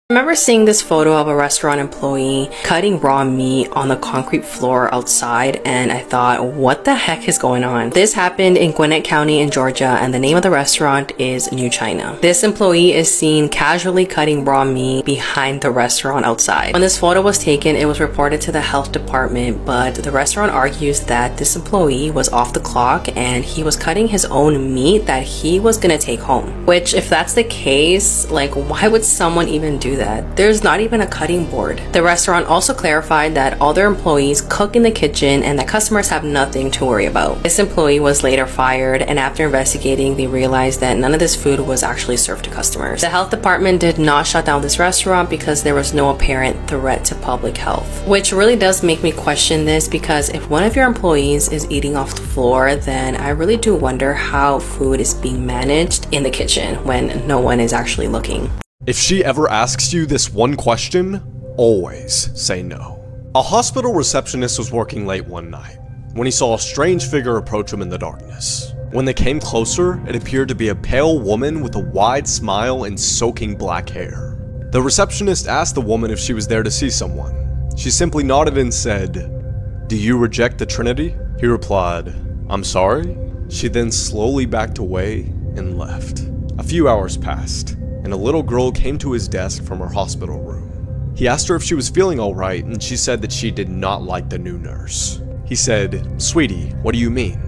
I remember seeing this photo of a restaurant employee cutting raw meat on the concrete floor outside, and I thought, what the heck is going on? This happened in Gwinnett County in Georgia, and the name of the restaurant is New China. This employee is seen casually cutting raw meat behind the restaurant outside. When this photo was taken, it was reported to the health department, but the restaurant argues that this employee was off the clock and he was cutting his own meat that he was gonna take home. Which, if that's the case, like, why would someone even do that? There's not even a cutting board. The restaurant also clarified that all their employees cook in the kitchen and that customers have nothing to worry about. This employee was later fired, and after investigating, they realized that none of this food was actually served to customers. The health department did not shut down this restaurant because there was no apparent threat to public health. Which really does make me question this, because if one of your employees is eating off the floor, then I really do wonder how food is being managed in the kitchen when no one is actually looking. If she ever asks you this one question, always say no. A hospital receptionist was working late one night when he saw a strange figure approach him in the darkness. When they came closer, it appeared to be a pale woman with a wide smile and soaking black hair. The receptionist asked the woman if she was there to see someone. She simply nodded and said, "Do you reject the Trinity?" He replied, "I'm sorry." She then slowly backed away and left. A few hours passed, and a little girl came to his desk from her hospital room. He asked her if she was feeling alright, and she said that she did not like the new nurse. He said, "Sweetie, what do you mean?"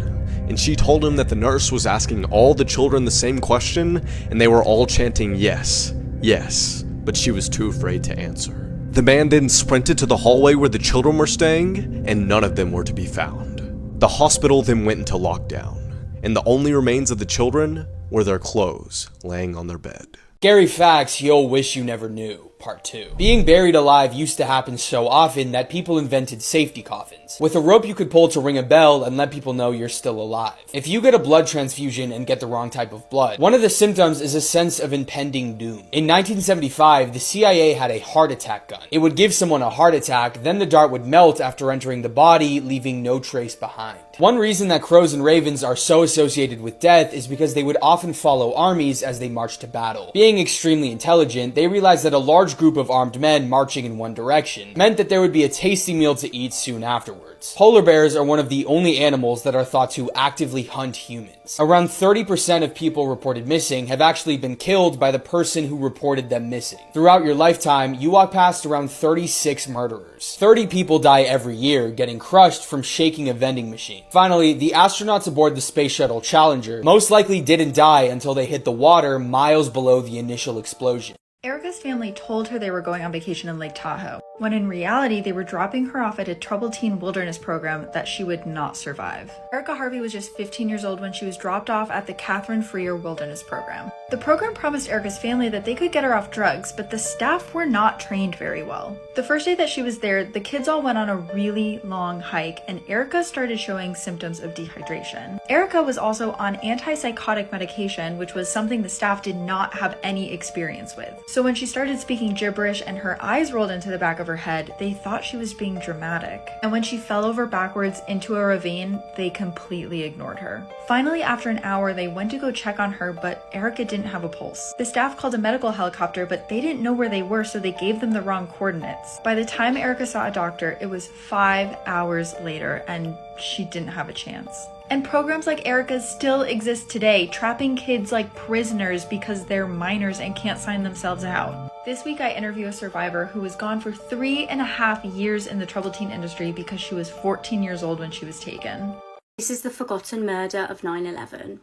And she told him that the nurse was asking all the children the same question, and they were all chanting yes, yes, but she was too afraid to answer. The man then sprinted to the hallway where the children were staying, and none of them were to be found. The hospital then went into lockdown, and the only remains of the children were their clothes laying on their bed. Scary facts you'll wish you never knew. Part 2. Being buried alive used to happen so often that people invented safety coffins, with a rope you could pull to ring a bell and let people know you're still alive. If you get a blood transfusion and get the wrong type of blood, one of the symptoms is a sense of impending doom. In 1975, the CIA had a heart attack gun. It would give someone a heart attack, then the dart would melt after entering the body, leaving no trace behind. One reason that crows and ravens are so associated with death is because they would often follow armies as they marched to battle. Being extremely intelligent, they realized that a large group of armed men marching in one direction meant that there would be a tasty meal to eat soon afterwards. Polar bears are one of the only animals that are thought to actively hunt humans. Around 30% of people reported missing have actually been killed by the person who reported them missing. Throughout your lifetime, you walk past around 36 murderers. 30 people die every year getting crushed from shaking a vending machine. Finally, the astronauts aboard the Space Shuttle Challenger most likely didn't die until they hit the water miles below the initial explosion. Erica's family told her they were going on vacation in Lake Tahoe. when in reality they were dropping her off at a troubled teen wilderness program that she would not survive. Erica Harvey was just 15 years old when she was dropped off at the Catherine Freer Wilderness Program. The program promised Erica's family that they could get her off drugs, but the staff were not trained very well. The first day that she was there, the kids all went on a really long hike, and Erica started showing symptoms of dehydration. Erica was also on antipsychotic medication, which was something the staff did not have any experience with. So when she started speaking gibberish and her eyes rolled into the back of her head, they thought she was being dramatic. And when she fell over backwards into a ravine, they completely ignored her. Finally, after an hour, they went to go check on her, but Erica didn't have a pulse. The staff called a medical helicopter, but they didn't know where they were, so they gave them the wrong coordinates. By the time Erica saw a doctor, it was 5 hours later, and she didn't have a chance. And programs like Erica's still exist today, trapping kids like prisoners because they're minors and can't sign themselves out. This week I interview a survivor who was gone for 3.5 years in the troubled teen industry because she was 14 years old when she was taken. This is the forgotten murder of 9/11.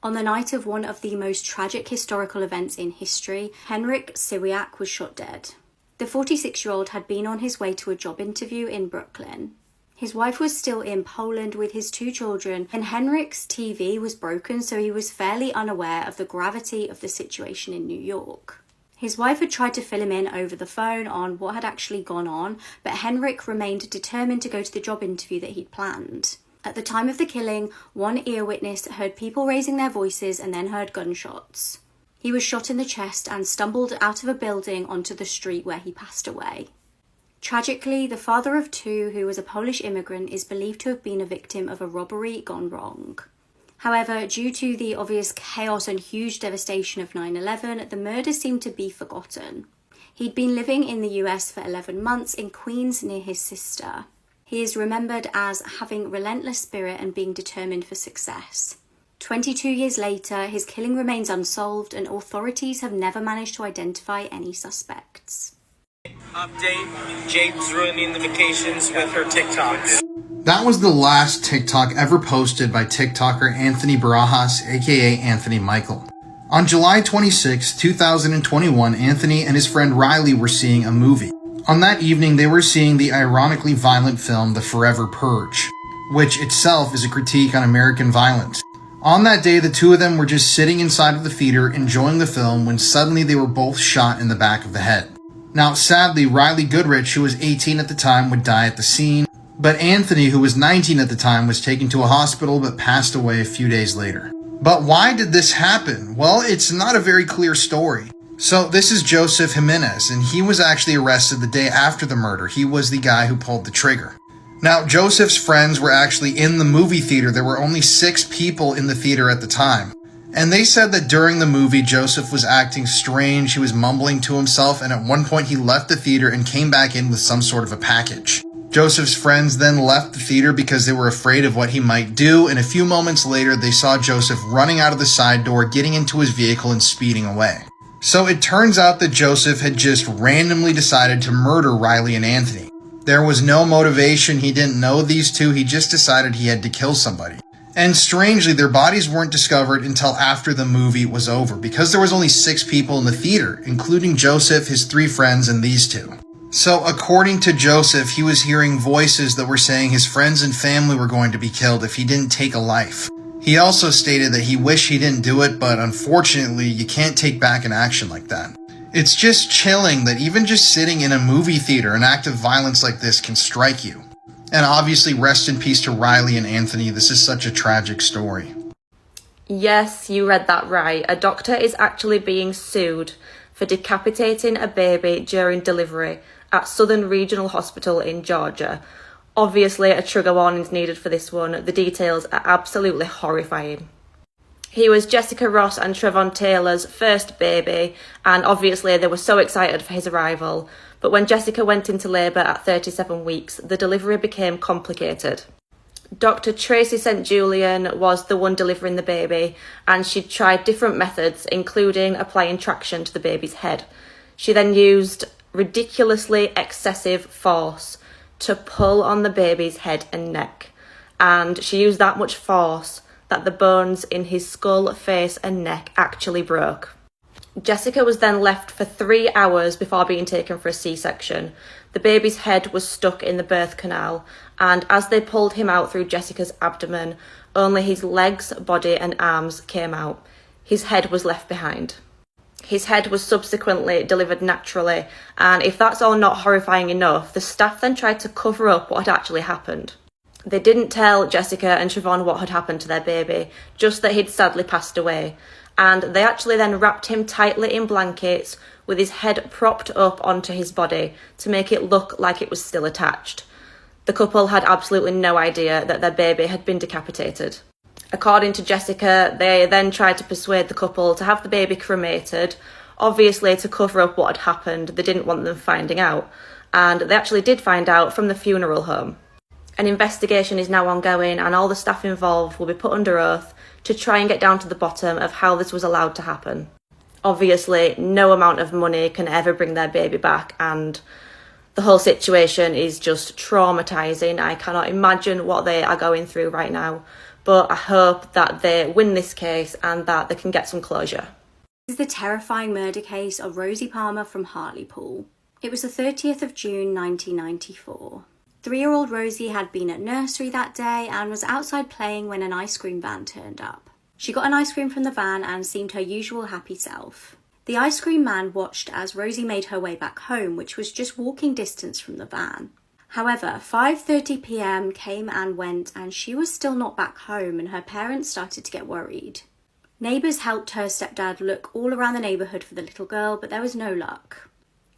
On the night of one of the most tragic historical events in history, Henryk Syriac was shot dead. The 46-year-old had been on his way to a job interview in Brooklyn. His wife was still in Poland with his 2 children, and Henryk's TV was broken, so he was fairly unaware of the gravity of the situation in New York. His wife had tried to fill him in over the phone on what had actually gone on, but Henryk remained determined to go to the job interview that he'd planned. At the time of the killing, one ear witness heard people raising their voices and then heard gunshots. He was shot in the chest and stumbled out of a building onto the street where he passed away. Tragically, the father of 2, who was a Polish immigrant, is believed to have been a victim of a robbery gone wrong. However, due to the obvious chaos and huge devastation of 9/11, the murder seemed to be forgotten. He'd been living in the US for 11 months in Queens near his sister. He is remembered as having relentless spirit and being determined for success. 22 years later, his killing remains unsolved and authorities have never managed to identify any suspects. Update, Jade's ruining the vacations with her TikToks. That was the last TikTok ever posted by TikToker Anthony Barajas, aka Anthony Michael. On July 26, 2021, Anthony and his friend Riley were seeing a movie. On that evening, they were seeing the ironically violent film The Forever Purge, which itself is a critique on American violence. On that day, the two of them were just sitting inside of the theater enjoying the film when suddenly they were both shot in the back of the head. Now, sadly, Riley Goodrich, who was 18 at the time, would die at the scene, but Anthony, who was 19 at the time, was taken to a hospital but passed away a few days later. But why did this happen? Well, it's not a very clear story. So this is Joseph Jimenez, and he was actually arrested the day after the murder. He was the guy who pulled the trigger. Now, Joseph's friends were actually in the movie theater. There were only 6 people in the theater at the time. And they said that during the movie, Joseph was acting strange. He was mumbling to himself, and at one point he left the theater and came back in with some sort of a package. Joseph's friends then left the theater because they were afraid of what he might do, and a few moments later they saw Joseph running out of the side door, getting into his vehicle and speeding away. So it turns out that Joseph had just randomly decided to murder Riley and Anthony. There was no motivation. He didn't know these two. He just decided he had to kill somebody. And strangely, their bodies weren't discovered until after the movie was over, because there was only 6 people in the theater, including Joseph, his 3 friends, and these 2. So according to Joseph, he was hearing voices that were saying his friends and family were going to be killed if he didn't take a life. He also stated that he wished he didn't do it, but unfortunately, you can't take back an action like that. It's just chilling that even just sitting in a movie theater, an act of violence like this can strike you. And obviously, rest in peace to Riley and Anthony. This is such a tragic story. Yes, you read that right. A doctor is actually being sued for decapitating a baby during delivery at Southern Regional Hospital in Georgia. Obviously, a trigger warning is needed for this one. The details are absolutely horrifying. He was Jessica Ross and Trevon Taylor's first baby, and obviously they were so excited for his arrival. But when Jessica went into labour at 37 weeks, the delivery became complicated. Dr. Tracy St. Julian was the one delivering the baby, and she tried different methods, including applying traction to the baby's head. She then used ridiculously excessive force to pull on the baby's head and neck, and she used that much force that the bones in his skull, face and neck actually broke. Jessica was then left for 3 hours before being taken for a C-section. The baby's head was stuck in the birth canal, and as they pulled him out through Jessica's abdomen, only his legs, body and arms came out. His head was left behind. His head was subsequently delivered naturally, and if that's all not horrifying enough, the staff then tried to cover up what had actually happened. They didn't tell Jessica and Siobhan what had happened to their baby, just that he'd sadly passed away. And they actually then wrapped him tightly in blankets with his head propped up onto his body to make it look like it was still attached. The couple had absolutely no idea that their baby had been decapitated. According to Jessica, they then tried to persuade the couple to have the baby cremated, obviously to cover up what had happened. They didn't want them finding out, and they actually did find out from the funeral home. An investigation is now ongoing, and all the staff involved will be put under oath to try and get down to the bottom of how this was allowed to happen. Obviously, no amount of money can ever bring their baby back, and the whole situation is just traumatising. I cannot imagine what they are going through right now, but I hope that they win this case and that they can get some closure. This is the terrifying murder case of Rosie Palmer from Hartlepool. It was the 30th of June 1994. 3-year-old Rosie had been at nursery that day and was outside playing when an ice cream van turned up. She got an ice cream from the van and seemed her usual happy self. The ice cream man watched as Rosie made her way back home, which was just walking distance from the van. However, 5:30 p.m. came and went and she was still not back home, and her parents started to get worried. Neighbours helped her stepdad look all around the neighbourhood for the little girl, but there was no luck.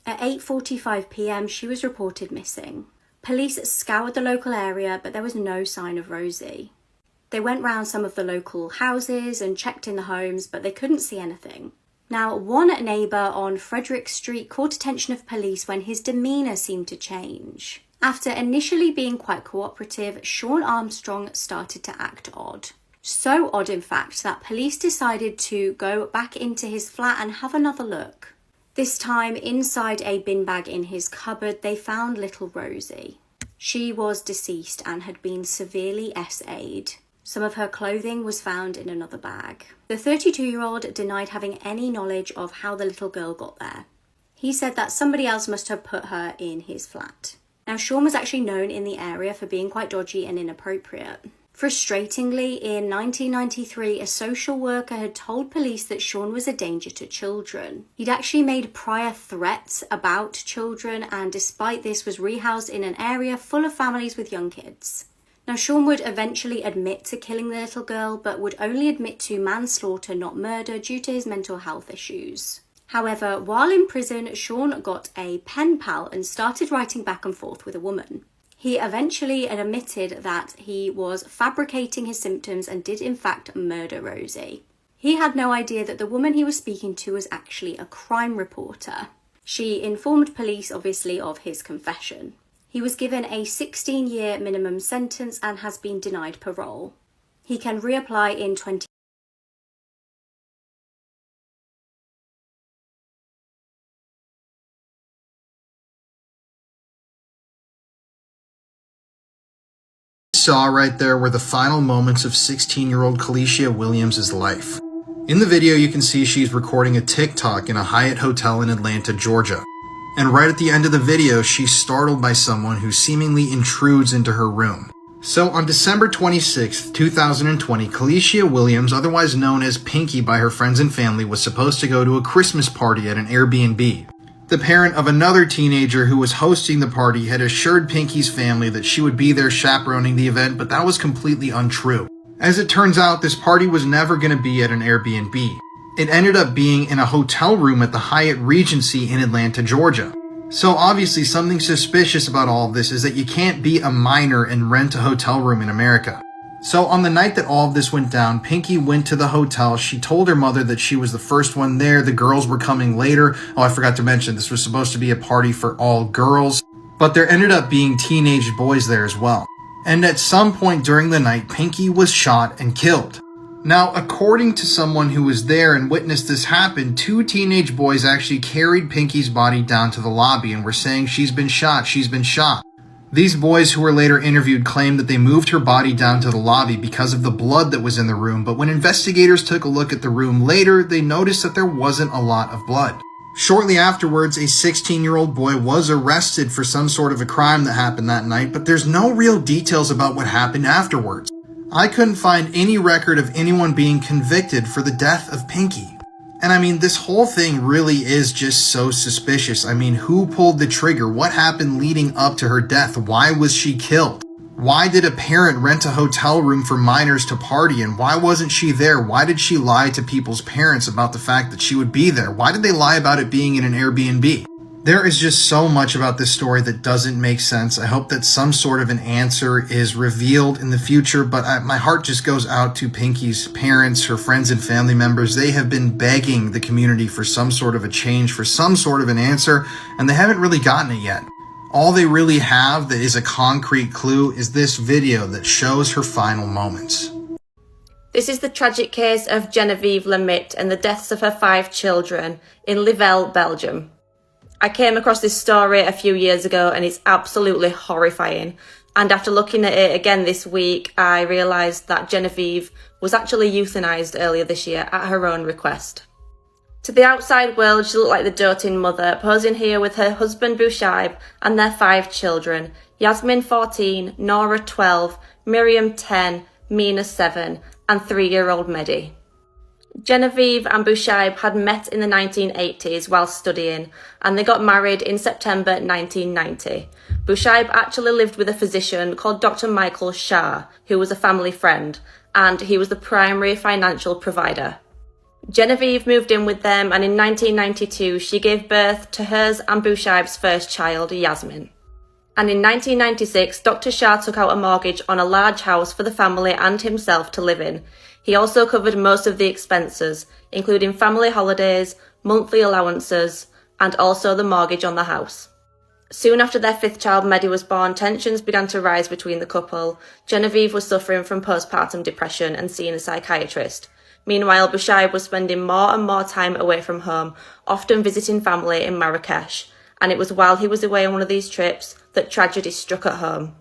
At 8:45 p.m. she was reported missing. Police scoured the local area, but there was no sign of Rosie. They went round some of the local houses and checked in the homes, but they couldn't see anything. Now, one neighbour on Frederick Street caught attention of police when his demeanour seemed to change. After initially being quite cooperative, Sean Armstrong started to act odd. So odd, in fact, that police decided to go back into his flat and have another look. This time, inside a bin bag in his cupboard, they found little Rosie. She was deceased and had been severely SA'd. Some of her clothing was found in another bag. The 32-year-old denied having any knowledge of how the little girl got there. He said that somebody else must have put her in his flat. Now, Sean was actually known in the area for being quite dodgy and inappropriate. Frustratingly, in 1993, a social worker had told police that Sean was a danger to children. He'd actually made prior threats about children, and despite this was rehoused in an area full of families with young kids. Now, Sean would eventually admit to killing the little girl, but would only admit to manslaughter, not murder, due to his mental health issues. However, while in prison, Sean got a pen pal and started writing back and forth with a woman. He eventually admitted that he was fabricating his symptoms and did in fact murder Rosie. He had no idea that the woman he was speaking to was actually a crime reporter. She informed police, obviously, of his confession. He was given a 16-year minimum sentence and has been denied parole. He can reapply in 20. Saw right there were the final moments of 16-year-old Kalicia Williams' life. In the video, you can see she's recording a TikTok in a Hyatt hotel in Atlanta, Georgia. And right at the end of the video, she's startled by someone who seemingly intrudes into her room. So on December 26, 2020, Kalicia Williams, otherwise known as Pinky by her friends and family, was supposed to go to a Christmas party at an Airbnb. The parent of another teenager who was hosting the party had assured Pinky's family that she would be there chaperoning the event, but that was completely untrue. As it turns out, this party was never going to be at an Airbnb. It ended up being in a hotel room at the Hyatt Regency in Atlanta, Georgia. So obviously something suspicious about all of this is that you can't be a minor and rent a hotel room in America. So on the night that all of this went down, Pinky went to the hotel. She told her mother that she was the first one there. The girls were coming later. Oh, I forgot to mention, this was supposed to be a party for all girls, but there ended up being teenage boys there as well. And at some point during the night, Pinky was shot and killed. Now, according to someone who was there and witnessed this happen, 2 teenage boys actually carried Pinky's body down to the lobby and were saying, "She's been shot, she's been shot." These boys who were later interviewed claimed that they moved her body down to the lobby because of the blood that was in the room, but when investigators took a look at the room later, they noticed that there wasn't a lot of blood. Shortly afterwards, a 16-year-old boy was arrested for some sort of a crime that happened that night, but there's no real details about what happened afterwards. I couldn't find any record of anyone being convicted for the death of Pinky. And I mean, this whole thing really is just so suspicious. I mean, who pulled the trigger? What happened leading up to her death? Why was she killed? Why did a parent rent a hotel room for minors to party in? Why wasn't she there? Why did she lie to people's parents about the fact that she would be there? Why did they lie about it being in an Airbnb? There is just so much about this story that doesn't make sense. I hope that some sort of an answer is revealed in the future, but my heart just goes out to Pinky's parents, her friends and family members. They have been begging the community for some sort of a change, for some sort of an answer, and they haven't really gotten it yet. All they really have that is a concrete clue is this video that shows her final moments. This is the tragic case of Genevieve Lemit and the deaths of her 5 children in Livelle, Belgium. I came across this story a few years ago and it's absolutely horrifying. And after looking at it again this week, I realised that Genevieve was actually euthanised earlier this year at her own request. To the outside world, she looked like the doting mother, posing here with her husband Bushaib and their 5 children, Yasmin 14, Nora 12, Miriam 10, Mina 7, and 3-year-old Mehdi. Genevieve and Bushaib had met in the 1980s while studying, and they got married in September 1990. Bushaib actually lived with a physician called Dr. Michael Shah, who was a family friend, and he was the primary financial provider. Genevieve moved in with them, and in 1992 she gave birth to hers and Bushaib's first child, Yasmin. And in 1996, Dr. Shah took out a mortgage on a large house for the family and himself to live in. He also covered most of the expenses, including family holidays, monthly allowances, and also the mortgage on the house. Soon after their 5th child, Mehdi, was born, tensions began to rise between the couple. Genevieve was suffering from postpartum depression and seeing a psychiatrist. Meanwhile, Bushaib was spending more and more time away from home, often visiting family in Marrakesh, and it was while he was away on one of these trips that tragedy struck at home.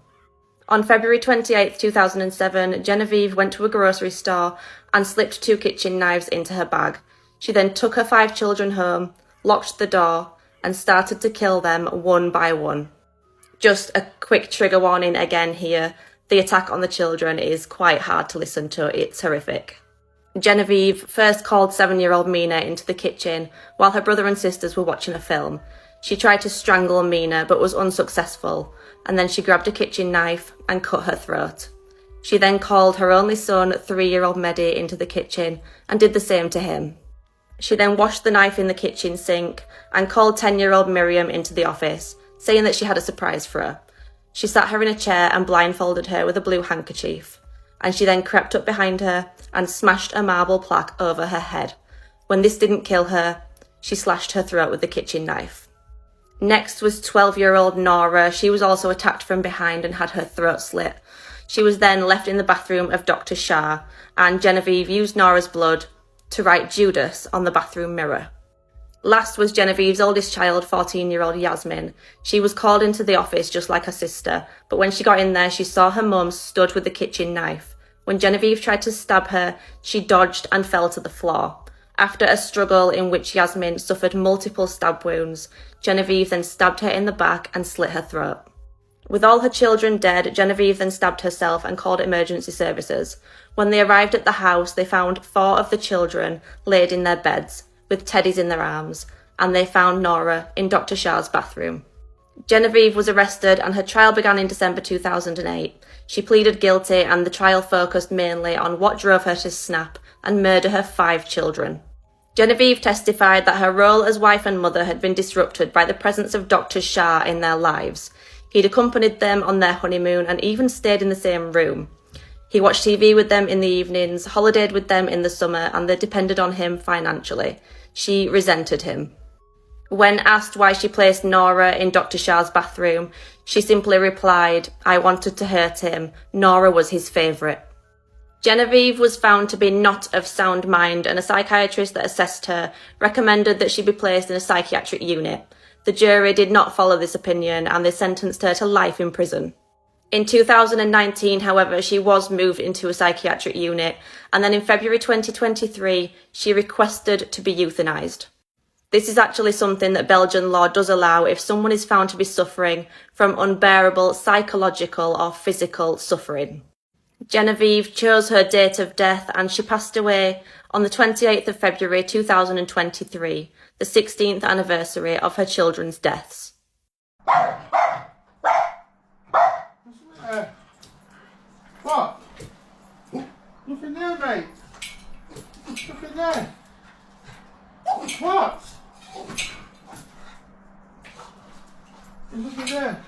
On February 28, 2007, Genevieve went to a grocery store and slipped 2 kitchen knives into her bag. She then took her 5 children home, locked the door, and started to kill them one by one. Just a quick trigger warning again here. The attack on the children is quite hard to listen to. It's horrific. Genevieve first called 7-year-old Mina into the kitchen while her brother and sisters were watching a film. She tried to strangle Mina but was unsuccessful, and then she grabbed a kitchen knife and cut her throat. She then called her only son, 3-year-old Mehdi, into the kitchen and did the same to him. She then washed the knife in the kitchen sink and called 10-year-old Miriam into the office, saying that she had a surprise for her. She sat her in a chair and blindfolded her with a blue handkerchief, and she then crept up behind her and smashed a marble plaque over her head. When this didn't kill her, she slashed her throat with the kitchen knife. Next was 12-year-old Nora. She was also attacked from behind and had her throat slit. She was then left in the bathroom of Dr. Shah, and Genevieve used Nora's blood to write Judas on the bathroom mirror. Last was Genevieve's oldest child, 14-year-old Yasmin. She was called into the office just like her sister, but when she got in there, she saw her mum stood with the kitchen knife. When Genevieve tried to stab her, she dodged and fell to the floor. After a struggle in which Yasmin suffered multiple stab wounds, Genevieve then stabbed her in the back and slit her throat. With all her children dead, Genevieve then stabbed herself and called emergency services. When they arrived at the house, they found 4 of the children laid in their beds, with teddies in their arms, and they found Nora in Dr. Shah's bathroom. Genevieve was arrested and her trial began in December 2008. She pleaded guilty, and the trial focused mainly on what drove her to snap and murder her 5 children. Genevieve testified that her role as wife and mother had been disrupted by the presence of Dr. Shah in their lives. He'd accompanied them on their honeymoon and even stayed in the same room. He watched TV with them in the evenings, holidayed with them in the summer, and they depended on him financially. She resented him. When asked why she placed Nora in Dr. Shah's bathroom, she simply replied, "I wanted to hurt him. Nora was his favourite." Genevieve was found to be not of sound mind, and a psychiatrist that assessed her recommended that she be placed in a psychiatric unit. The jury did not follow this opinion and they sentenced her to life in prison. In 2019, however, she was moved into a psychiatric unit, and then in February 2023, she requested to be euthanized. This is actually something that Belgian law does allow if someone is found to be suffering from unbearable psychological or physical suffering. Genevieve chose her date of death and she passed away on the 28th of February 2023, the 16th anniversary of her children's deaths. What? Look in there, mate. Look in there. What? Look in there.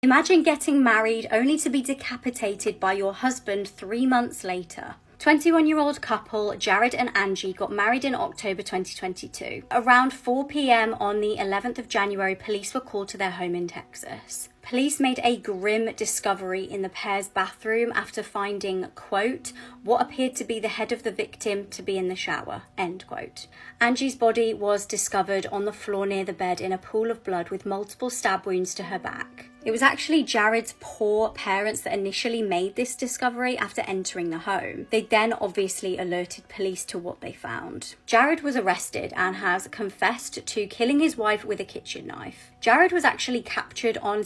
Imagine getting married only to be decapitated by your husband 3 months later. 21-year-old couple Jared and Angie got married in October 2022. Around 4 p.m. on the 11th of January, police were called to their home in Texas. Police made a grim discovery in the pair's bathroom after finding, quote, what appeared to be the head of the victim to be in the shower, end quote. Angie's body was discovered on the floor near the bed in a pool of blood with multiple stab wounds to her back. It was actually Jared's poor parents that initially made this discovery after entering the home. They then obviously alerted police to what they found. Jared was arrested and has confessed to killing his wife with a kitchen knife. Jared was actually captured on